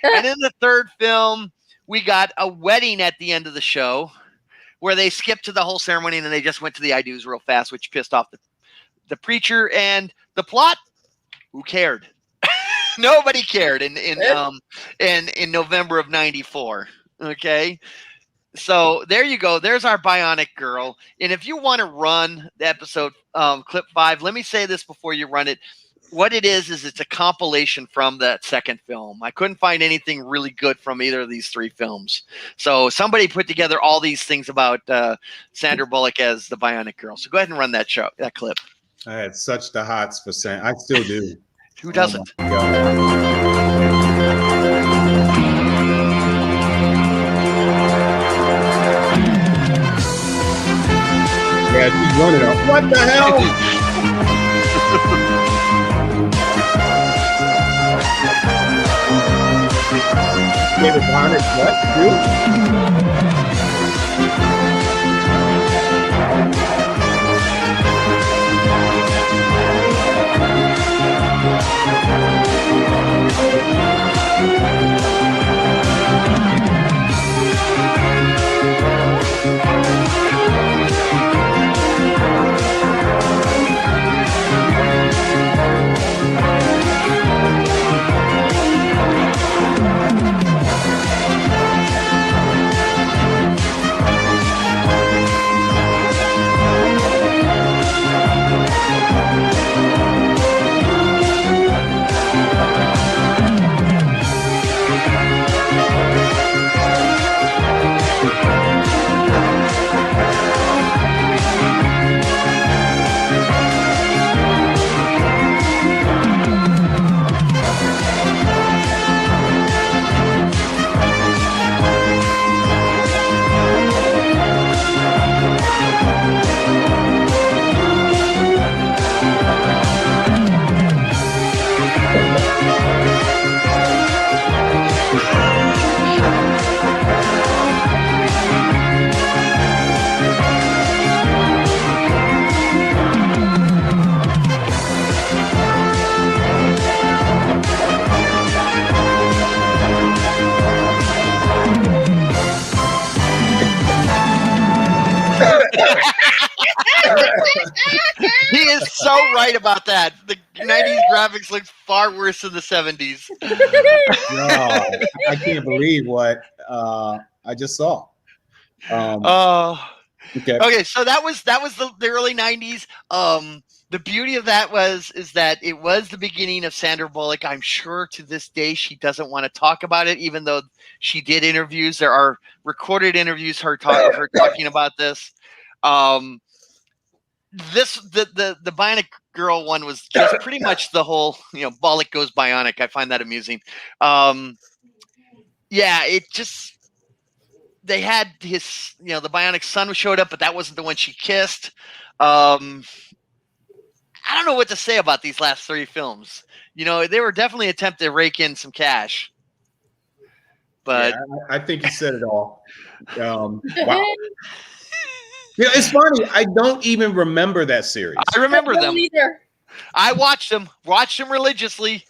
And in the third film, we got a wedding at the end of the show where they skipped to the whole ceremony and then they just went to the I do's real fast, which pissed off the preacher. And the plot, who cared? Nobody cared in November of '94. Okay. So there you go. There's our Bionic Girl. And if you want to run the episode clip 5, let me say this before you run it. What it is it's a compilation from that second film. I couldn't find anything really good from either of these 3 films. So somebody put together all these things about Sandra Bullock as the Bionic Girl. So go ahead and run that clip. I had such the hots for Sandra. I still do. Who doesn't? Oh yeah, she's running up. What the hell? David Bionic, what? Dude? He is so right about that. The 90s graphics looked far worse than the 70s. No, I can't believe what I just saw. Okay, so that was the early 90s. The beauty of that is that it was the beginning of Sandra Bullock. I'm sure to this day she doesn't want to talk about it, even though she did interviews. There are recorded interviews her talking about this. The Bionic Girl one was just pretty much the whole, Bullock goes bionic. I find that amusing. It just, they had his, the Bionic son showed up, but that wasn't the one she kissed. I don't know what to say about these last 3 films. They were definitely an attempt to rake in some cash. But I think you said it all. Wow. It's funny. I don't even remember that series. I remember them. Either. I watched them religiously.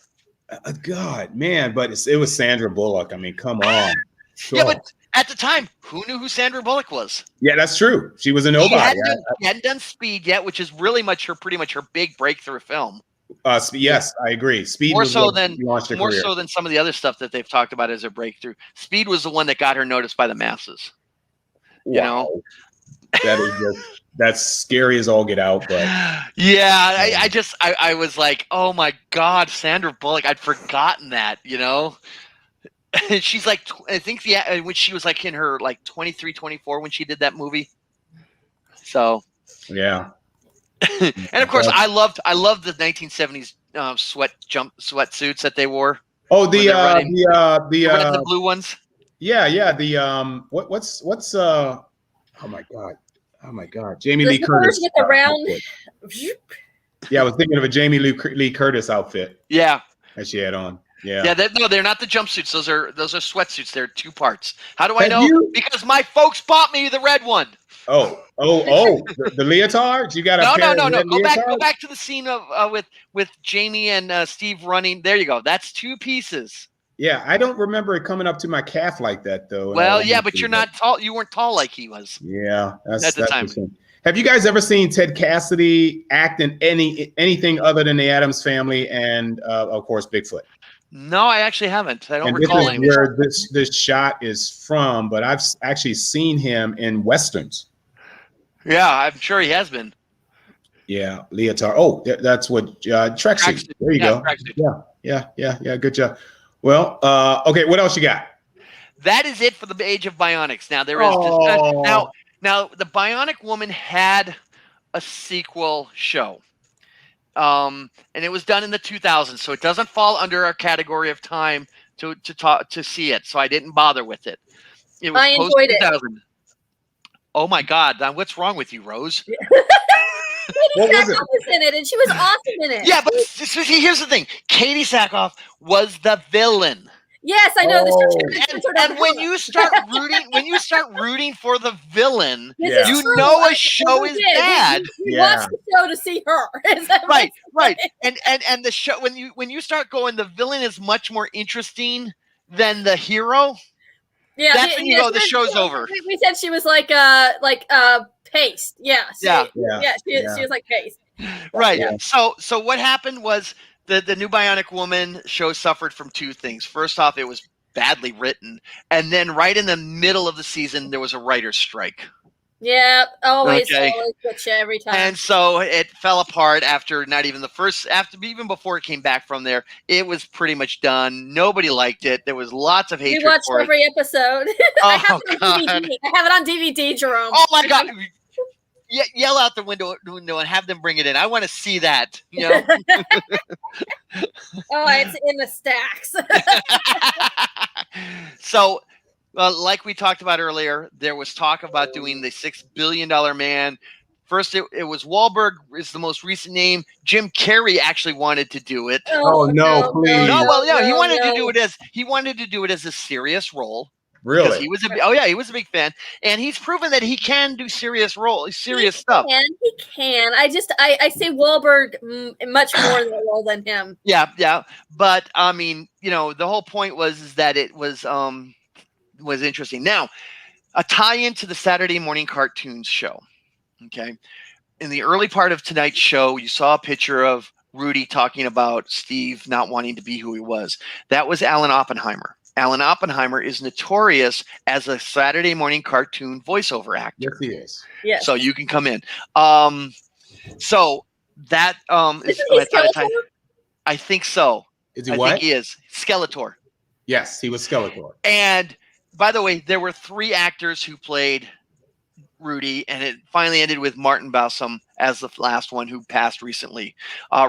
God, man, but it was Sandra Bullock. I mean, come on. Sure. Yeah, but at the time, who knew who Sandra Bullock was? Yeah, that's true. She was a nobody. She hadn't done Speed yet, which is really pretty much her big breakthrough film. Yes, I agree. Speed more was so what than launched her career. so than some of the other stuff that they've talked about as a breakthrough. Speed was the one that got her noticed by the masses. Wow. That is that's scary as all get out. But yeah, I was like, oh my God, Sandra Bullock. I'd forgotten that. She's like, I think when she was like in her 23, 24 when she did that movie. So yeah. And of course, I loved the 1970s sweatsuits that they wore. Oh, the blue ones. Yeah. What's oh my God, Jamie Lee Curtis with the round. Yeah, I was thinking of a Jamie Lee Curtis outfit. Yeah, that she had on. Yeah. They're not the jumpsuits. Those are sweatsuits. They're 2 parts. How do I know? Because my folks bought me the red one. Oh! the leotard. You got a no. Go back to the scene of with Jamie and Steve running. There you go. That's 2 pieces. Yeah, I don't remember it coming up to my calf like that though. Well, yeah, but you're not tall. You weren't tall like he was. Yeah, at the time. Have you guys ever seen Ted Cassidy act in anything other than the Addams Family and of course Bigfoot? No, I actually haven't. I don't recall anything. Where this shot is from, but I've actually seen him in westerns. Yeah, I'm sure he has been. Yeah, leotard. Oh, that's what tracksuit. There you go. Yeah. Good job. Well, okay. What else you got? That is it for the Age of Bionics. Now there is now the Bionic Woman had a sequel show. And it was done in the 2000s, so it doesn't fall under our category of time to see it. So I didn't bother with it. It was I enjoyed it. Oh my God! Now what's wrong with you, Rose? What was it? Was in it, and she was awesome in it. Yeah, but here's the thing: Katie Sackhoff was the villain. Yes, I know. And when you start rooting for the villain, Yeah. you know a show is bad. We watched the show to see her. Right. And the show when you start going, the villain is much more interesting than the hero. Yeah, that's when you go, the show's over. We said she was like paste. Yeah. She was like paste. Right. Yeah. So what happened was the new Bionic Woman show suffered from 2 things. First off, it was badly written, and then right in the middle of the season, there was a writer's strike. Yeah, always switch every time. And so it fell apart after even before it came back from there. It was pretty much done. Nobody liked it. There was lots of hatred. We watched every episode. I have it on God. DVD. I have it on DVD, Jerome. Oh my God. Yell out the window and have them bring it in. I want to see that. Oh, it's in the stacks. So, like we talked about earlier, there was talk about doing the $6 billion man. First, it was Wahlberg is the most recent name. Jim Carrey actually wanted to do it. Oh no, please! He wanted to do it as a serious role. Really? He was he was a big fan, and he's proven that he can do serious stuff. He can. I say Wahlberg much more role than him. Yeah. But I mean, the whole point was that it was interesting. Now, a tie-in to the Saturday morning cartoons show. Okay, in the early part of tonight's show, you saw a picture of Rudy talking about Steve not wanting to be who he was. That was Alan Oppenheimer. Alan Oppenheimer is notorious as a Saturday morning cartoon voiceover actor. Yes, he is. Yes. So you can come in. So that is. I think so. Is he I what? think he is Skeletor. Yes, he was Skeletor. And by the way, there were 3 actors who played Rudy, and it finally ended with Martin Balsam as the last one who passed recently.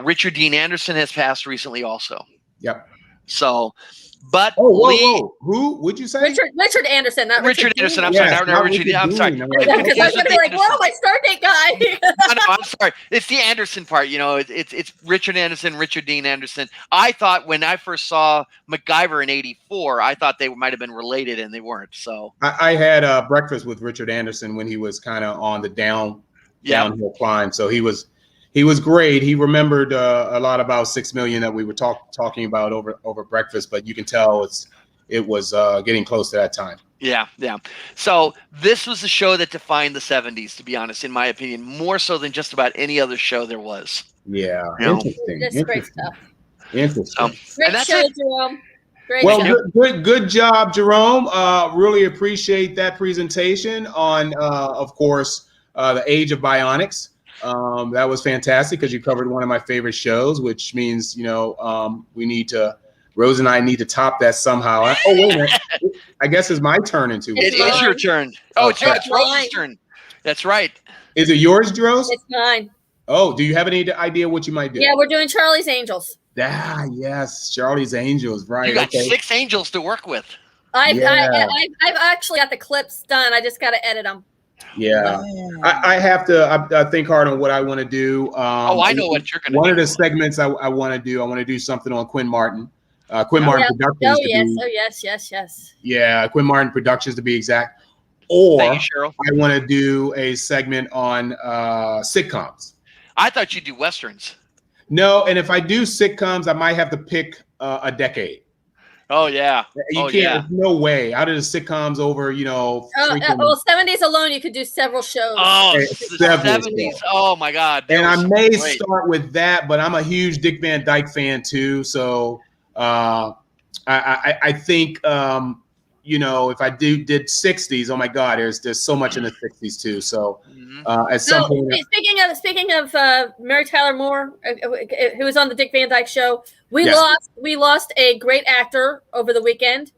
Richard Dean Anderson has passed recently also. Yep. So, but whoa. Who would you say? Richard Anderson, not Richard Dean. Anderson. I'm sorry. Not Richard Dean. I'm sorry. Because I was going to be like, whoa, my Stargate guy. No, I'm sorry. It's the Anderson part. You know, it's Richard Anderson, Richard Dean Anderson. I thought when I first saw MacGyver in '84, I thought they might have been related, and they weren't. So I had breakfast with Richard Anderson when he was kind of on the downhill climb. So he was great. He remembered a lot about 6 million that we were talking about over breakfast, but you can tell it was getting close to that time. Yeah. So this was the show that defined the 70s, to be honest, in my opinion, more so than just about any other show there was. Yeah. You know? Interesting. That's great stuff. Interesting. Great show, Jerome. Great Well, show. good job, Jerome. Really appreciate that presentation on, of course, the Age of Bionics. That was fantastic because you covered one of my favorite shows, which means, Rose and I need to top that somehow. Oh, wait a minute. I guess it's my turn in 2 weeks. It is your turn. Oh, it's Rose's turn. That's right. Is it yours, Rose? It's mine. Oh, do you have any idea what you might do? Yeah, we're doing Charlie's Angels. Yes, Charlie's Angels, right. You got 6 angels to work with. I've actually got the clips done. I just got to edit them. Yeah, I have to think hard on what I want to do. I know what you're going to do. One of the segments I want to do something on Quinn Martin. Quinn Martin Productions. Yes. Yeah, Quinn Martin Productions to be exact. Or Thank you, Cheryl. I want to do a segment on sitcoms. I thought you'd do Westerns. No, and if I do sitcoms, I might have to pick a decade. Oh, yeah. You can't, there's no way. Out of the sitcoms over, well, 70s alone, you could do several shows. Oh, the 70s. Oh, my God. And I may start with that, but I'm a huge Dick Van Dyke fan, too. So I think, if I did 60s, oh, my God, there's so much in the 60s, too. So at some point. Speaking of Mary Tyler Moore, who was on the Dick Van Dyke Show, we lost a great actor over the weekend.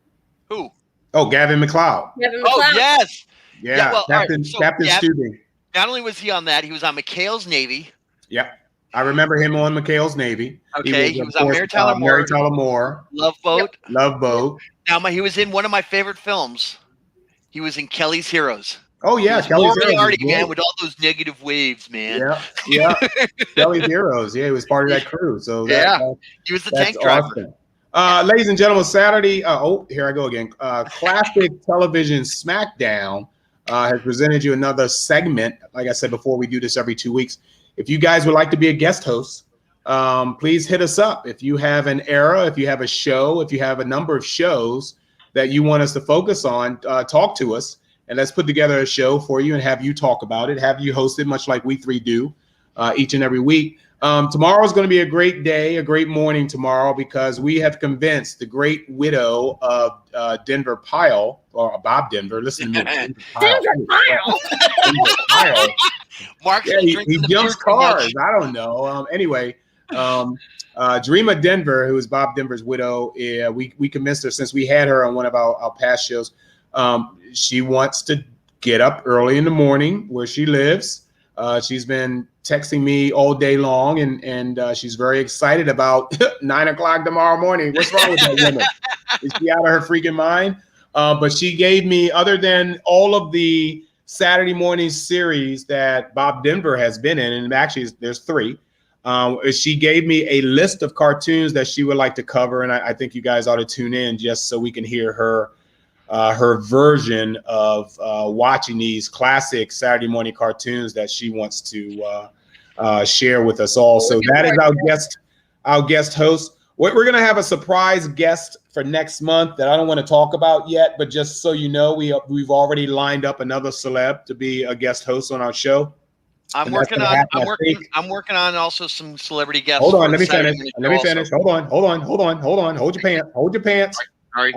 Who? Oh, Gavin McLeod. Oh, yes. Yeah, well, Captain Stubing. Not only was he on that, he was on McHale's Navy. Yep. I remember him on McHale's Navy. Okay, he was on Mary Tyler Moore. Love Boat. Yep. Love Boat. Now, he was in one of my favorite films. He was in Kelly's Heroes. Oh, yeah. Kelly's Heroes. Man, with all those negative waves, man. Yeah. Kelly's Heroes. Yeah, he was part of that crew. So he was the tank driver. Awesome. Ladies and gentlemen, Saturday. Here I go again. Classic Television Smackdown has presented you another segment. Like I said before, we do this every 2 weeks. If you guys would like to be a guest host, please hit us up. If you have an era, if you have a show, if you have a number of shows that you want us to focus on, talk to us. And let's put together a show for you and have you talk about it, have you host it, much like we 3 do each and every week. Tomorrow is going to be a great day, a great morning tomorrow, because we have convinced the great widow of Denver Pyle, or Bob Denver. Listen to me. Denver Pyle. Mark, he jumps cars. I don't know. Anyway, Dreama Denver, who is Bob Denver's widow, we convinced her, since we had her on one of our past shows. She wants to get up early in the morning where she lives. She's been texting me all day long, and she's very excited about 9 o'clock tomorrow morning. What's wrong with that woman? Is she out of her freaking mind? But she gave me, other than all of the Saturday morning series that Bob Denver has been in, and actually there's 3, she gave me a list of cartoons that she would like to cover, and I think you guys ought to tune in just so we can hear her version of watching these classic Saturday morning cartoons that she wants to share with us all. So that is our guest host. We're going to have a surprise guest for next month that I don't want to talk about yet, but just so you know, we've already lined up another celeb to be a guest host on our show. I'm working on also some celebrity guests. Hold on, let me finish. Hold on. Hold your pants. Sorry.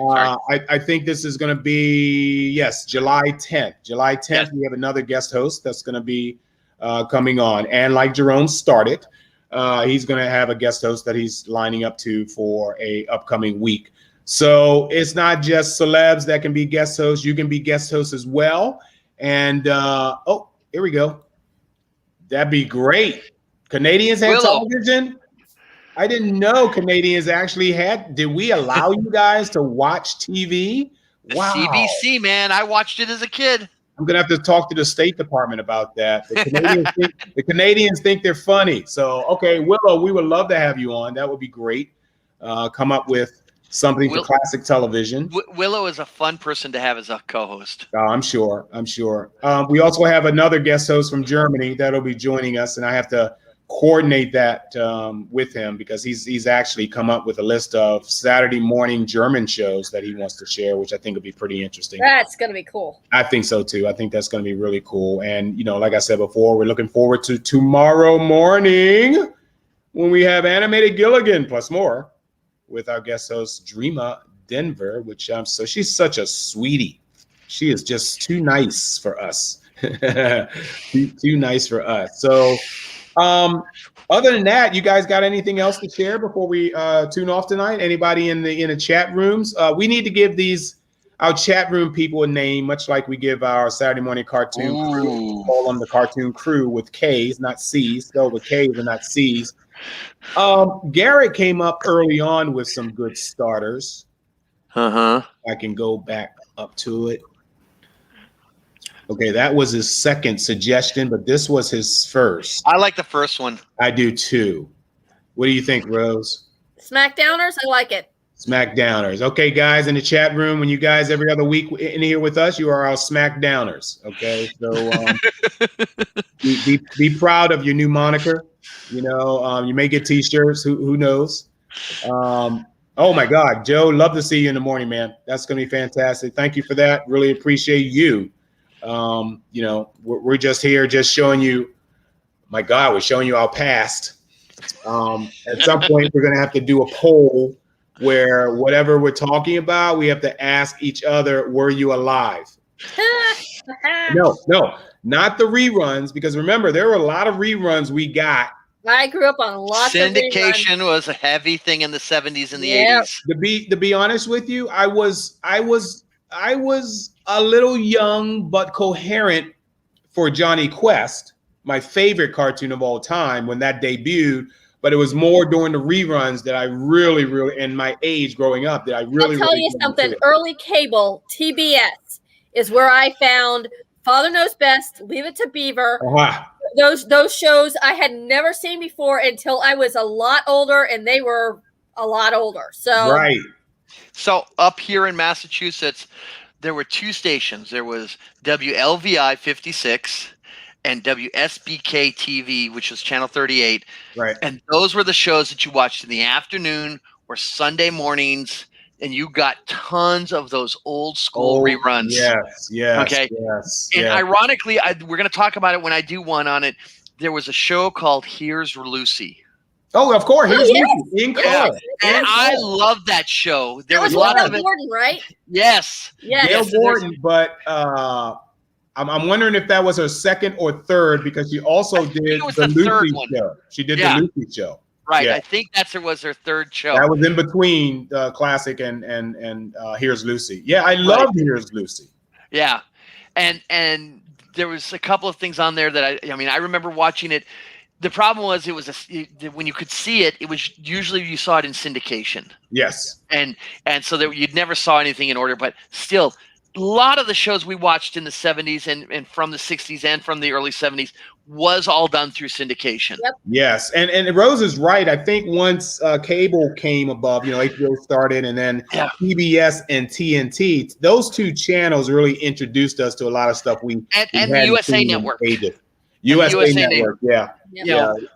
I think this is going to be, yes, July 10th. July 10th, Yes. we have another guest host that's going to be coming on. And like Jerome started, he's going to have a guest host that he's lining up to for a upcoming week. So it's not just celebs that can be guest hosts. You can be guest hosts as well. And, oh, here we go. That'd be great. Canadians had television. I didn't know Canadians actually had. Did we allow you guys to watch TV? Wow. CBC, man. I watched it as a kid. I'm gonna have to talk to the State Department about that. The Canadians think they're funny. So, okay, Willow, we would love to have you on. That would be great. Come up with something for classic television. Willow is a fun person to have as a co-host. I'm sure. We also have another guest host from Germany that'll be joining us, and I have to coordinate that with him because he's actually come up with a list of Saturday morning German shows that he wants to share, which I think would be pretty interesting. That's going to be cool. I think so too. I think that's going to be really cool. And, you know, like I said before, we're looking forward to tomorrow morning when we have Animated Gilligan plus more with our guest host, Dreama Denver, which so she's such a sweetie. She is just too nice for us. too nice for us. So, other than that, you guys got anything else to share before we tune off tonight? Anybody in the chat rooms? We need to give our chat room people a name, much like we give our Saturday morning cartoon crew. We call them the cartoon crew with K's, not C's. Spelled with K's and not C's. Garrett came up early on with some good starters. I can go back up to it. Okay, that was his second suggestion, but this was his first. I like the first one. I do too. What do you think, Rose? Smackdowners, I like it. Smackdowners. Okay, guys, in the chat room, when you guys every other week in here with us, you are our Smackdowners. Okay, so be proud of your new moniker. You know, you may get T-shirts. Who knows? Oh my God, Joe, love to see you in the morning, man. That's gonna be fantastic. Thank you for that. Really appreciate you. You know, we're just here, just showing you. My God, we're showing you our past. At some point, we're gonna have to do a poll where whatever we're talking about, we have to ask each other, "Were you alive?" No, not the reruns, because remember, there were a lot of reruns we got. I grew up on lots of syndication was a heavy thing in the 70s and the 80s. To be honest with you, I was a little young but coherent for Johnny Quest, my favorite cartoon of all time when that debuted. But it was more during the reruns that I really, in my age growing up, that I really. I'll tell you something. Early cable, TBS, is where I found Father Knows Best, Leave It to Beaver. Those shows I had never seen before until I was a lot older, and they were a lot older. So right. So up here in Massachusetts, there were two stations. There was WLVI 56 and WSBK TV, which was channel 38. Right. And those were the shows that you watched in the afternoon or Sunday mornings, and you got tons of those old school reruns. Yes. Okay. And ironically, we're going to talk about it when I do one on it. There was a show called Here's Lucy. Oh, of course. Here's Lucy. In color. And I love that show. There was lots of it. Gordon, right? Yes. Gail Gordon, but I'm wondering if that was her second or third, because she also did the Lucy show. She did the Lucy show. Right. Yeah. I think was her third show. That was in between Classic and Here's Lucy. Yeah, I love Here's Lucy. Yeah. And there was a couple of things on there that I remember watching it. The problem was when you could see it, it was usually you saw it in syndication. Yes. And so you'd never saw anything in order, but still a lot of the shows we watched in the 70s and from the 60s and from the early 70s was all done through syndication. Yep. Yes. And Rose is right. I think once cable came above, HBO started, and then PBS and TNT, those two channels really introduced us to a lot of stuff we and the USA Network. USA Network, yeah.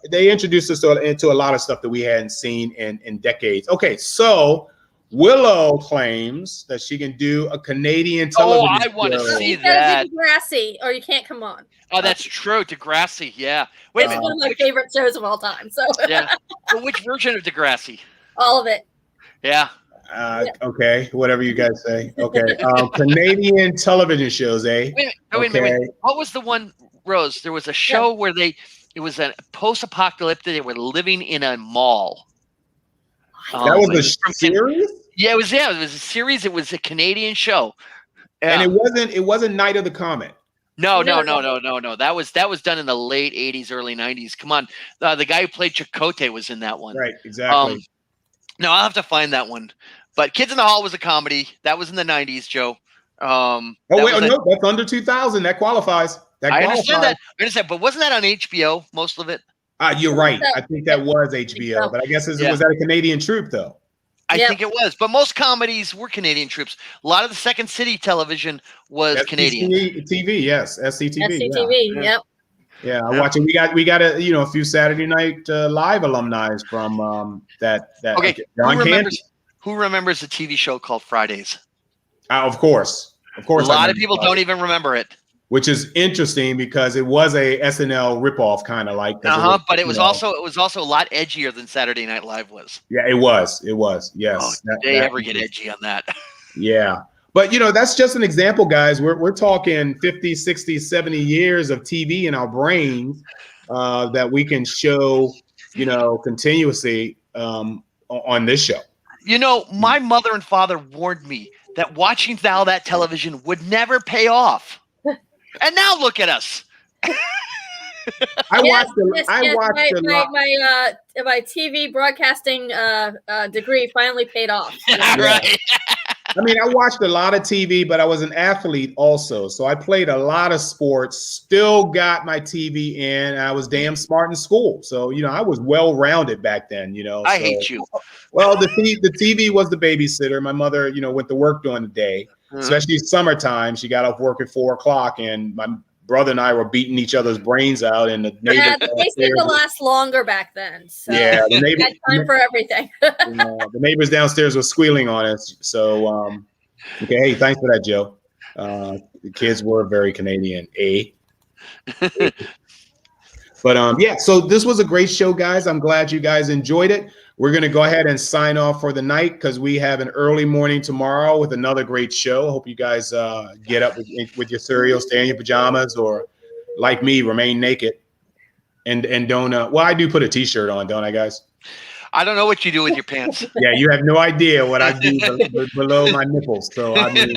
They introduced us into a lot of stuff that we hadn't seen in decades. Okay, so Willow claims that she can do a Canadian Oh, television I want to show. see You gotta that. do Degrassi, or you can't come on. Oh, that's true. Degrassi, yeah. Wait a It's minute. one of my favorite shows of all time. So Yeah. But which version of Degrassi? all of it. Yeah. Okay, whatever you guys say. Okay, Canadian television shows, eh? Wait a minute. What was the one, Rose? There was a show where it was a post-apocalyptic. They were living in a mall. That was a series? Yeah, it was a series. It was a Canadian show. Yeah. And it wasn't Night of the Comet. No. That was done in the late 80s, early 90s. Come on. The guy who played Chakotay was in that one. Right, exactly. No, I'll have to find that one. But Kids in the Hall was a comedy. That was in the 90s, Joe. No, that's under 2000. That qualifies. I understand that. I understand, but wasn't that on HBO, most of it? You're right. I think that was HBO, but I guess was that a Canadian troupe, though? I think it was. But most comedies were Canadian troops. A lot of the Second City television was Canadian. TV, yes. SCTV. SCTV, yep. Yeah, I watch it. We got a few Saturday Night Live alumni from that. Okay, who remembers the TV show called Fridays? Of course. A lot of people don't even remember it. Which is interesting because it was a SNL ripoff, kind of like. But it was also a lot edgier than Saturday Night Live was. Yeah, it was. Yes. Oh, did they ever get edgy on that? Yeah. But, that's just an example, guys. We're talking 50, 60, 70 years of TV in our brains that we can show, continuously on this show. My mother and father warned me that watching all that television would never pay off. And now look at us. My TV broadcasting degree finally paid off. Right. I mean, I watched a lot of TV, but I was an athlete also. So I played a lot of sports, still got my TV in. And I was damn smart in school. So, I was well-rounded back then, I hate you. Well, the TV was the babysitter. My mother, went to work during the day, especially summertime. She got off work at 4:00, and my brother and I were beating each other's brains out. And the neighbors, they seemed to last longer back then. So yeah, the neighbors had time for everything. the neighbors downstairs were squealing on us. So, okay, hey, thanks for that, Joe. The kids were very Canadian, eh? But yeah, so this was a great show, guys. I'm glad you guys enjoyed it. We're going to go ahead and sign off for the night because we have an early morning tomorrow with another great show. Hope you guys get up with your cereal, stay in your pajamas, or like me, remain naked. And don't, well, I do put a t-shirt on, don't I, guys? I don't know what you do with your pants. Yeah, you have no idea what I do below my nipples. So, I mean,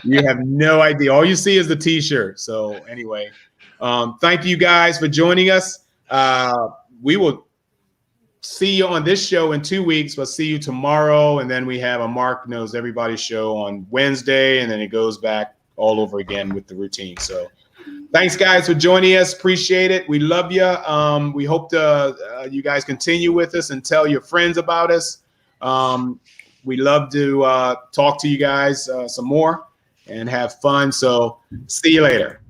you have no idea. All you see is the t-shirt. So anyway, thank you guys for joining us. We will see you on this show in 2 weeks. We'll see you tomorrow. And then we have a Mark Knows Everybody show on Wednesday. And then it goes back all over again with the routine. So thanks, guys, for joining us. Appreciate it. We love you. We hope you guys continue with us and tell your friends about us. We love to talk to you guys some more and have fun. So see you later.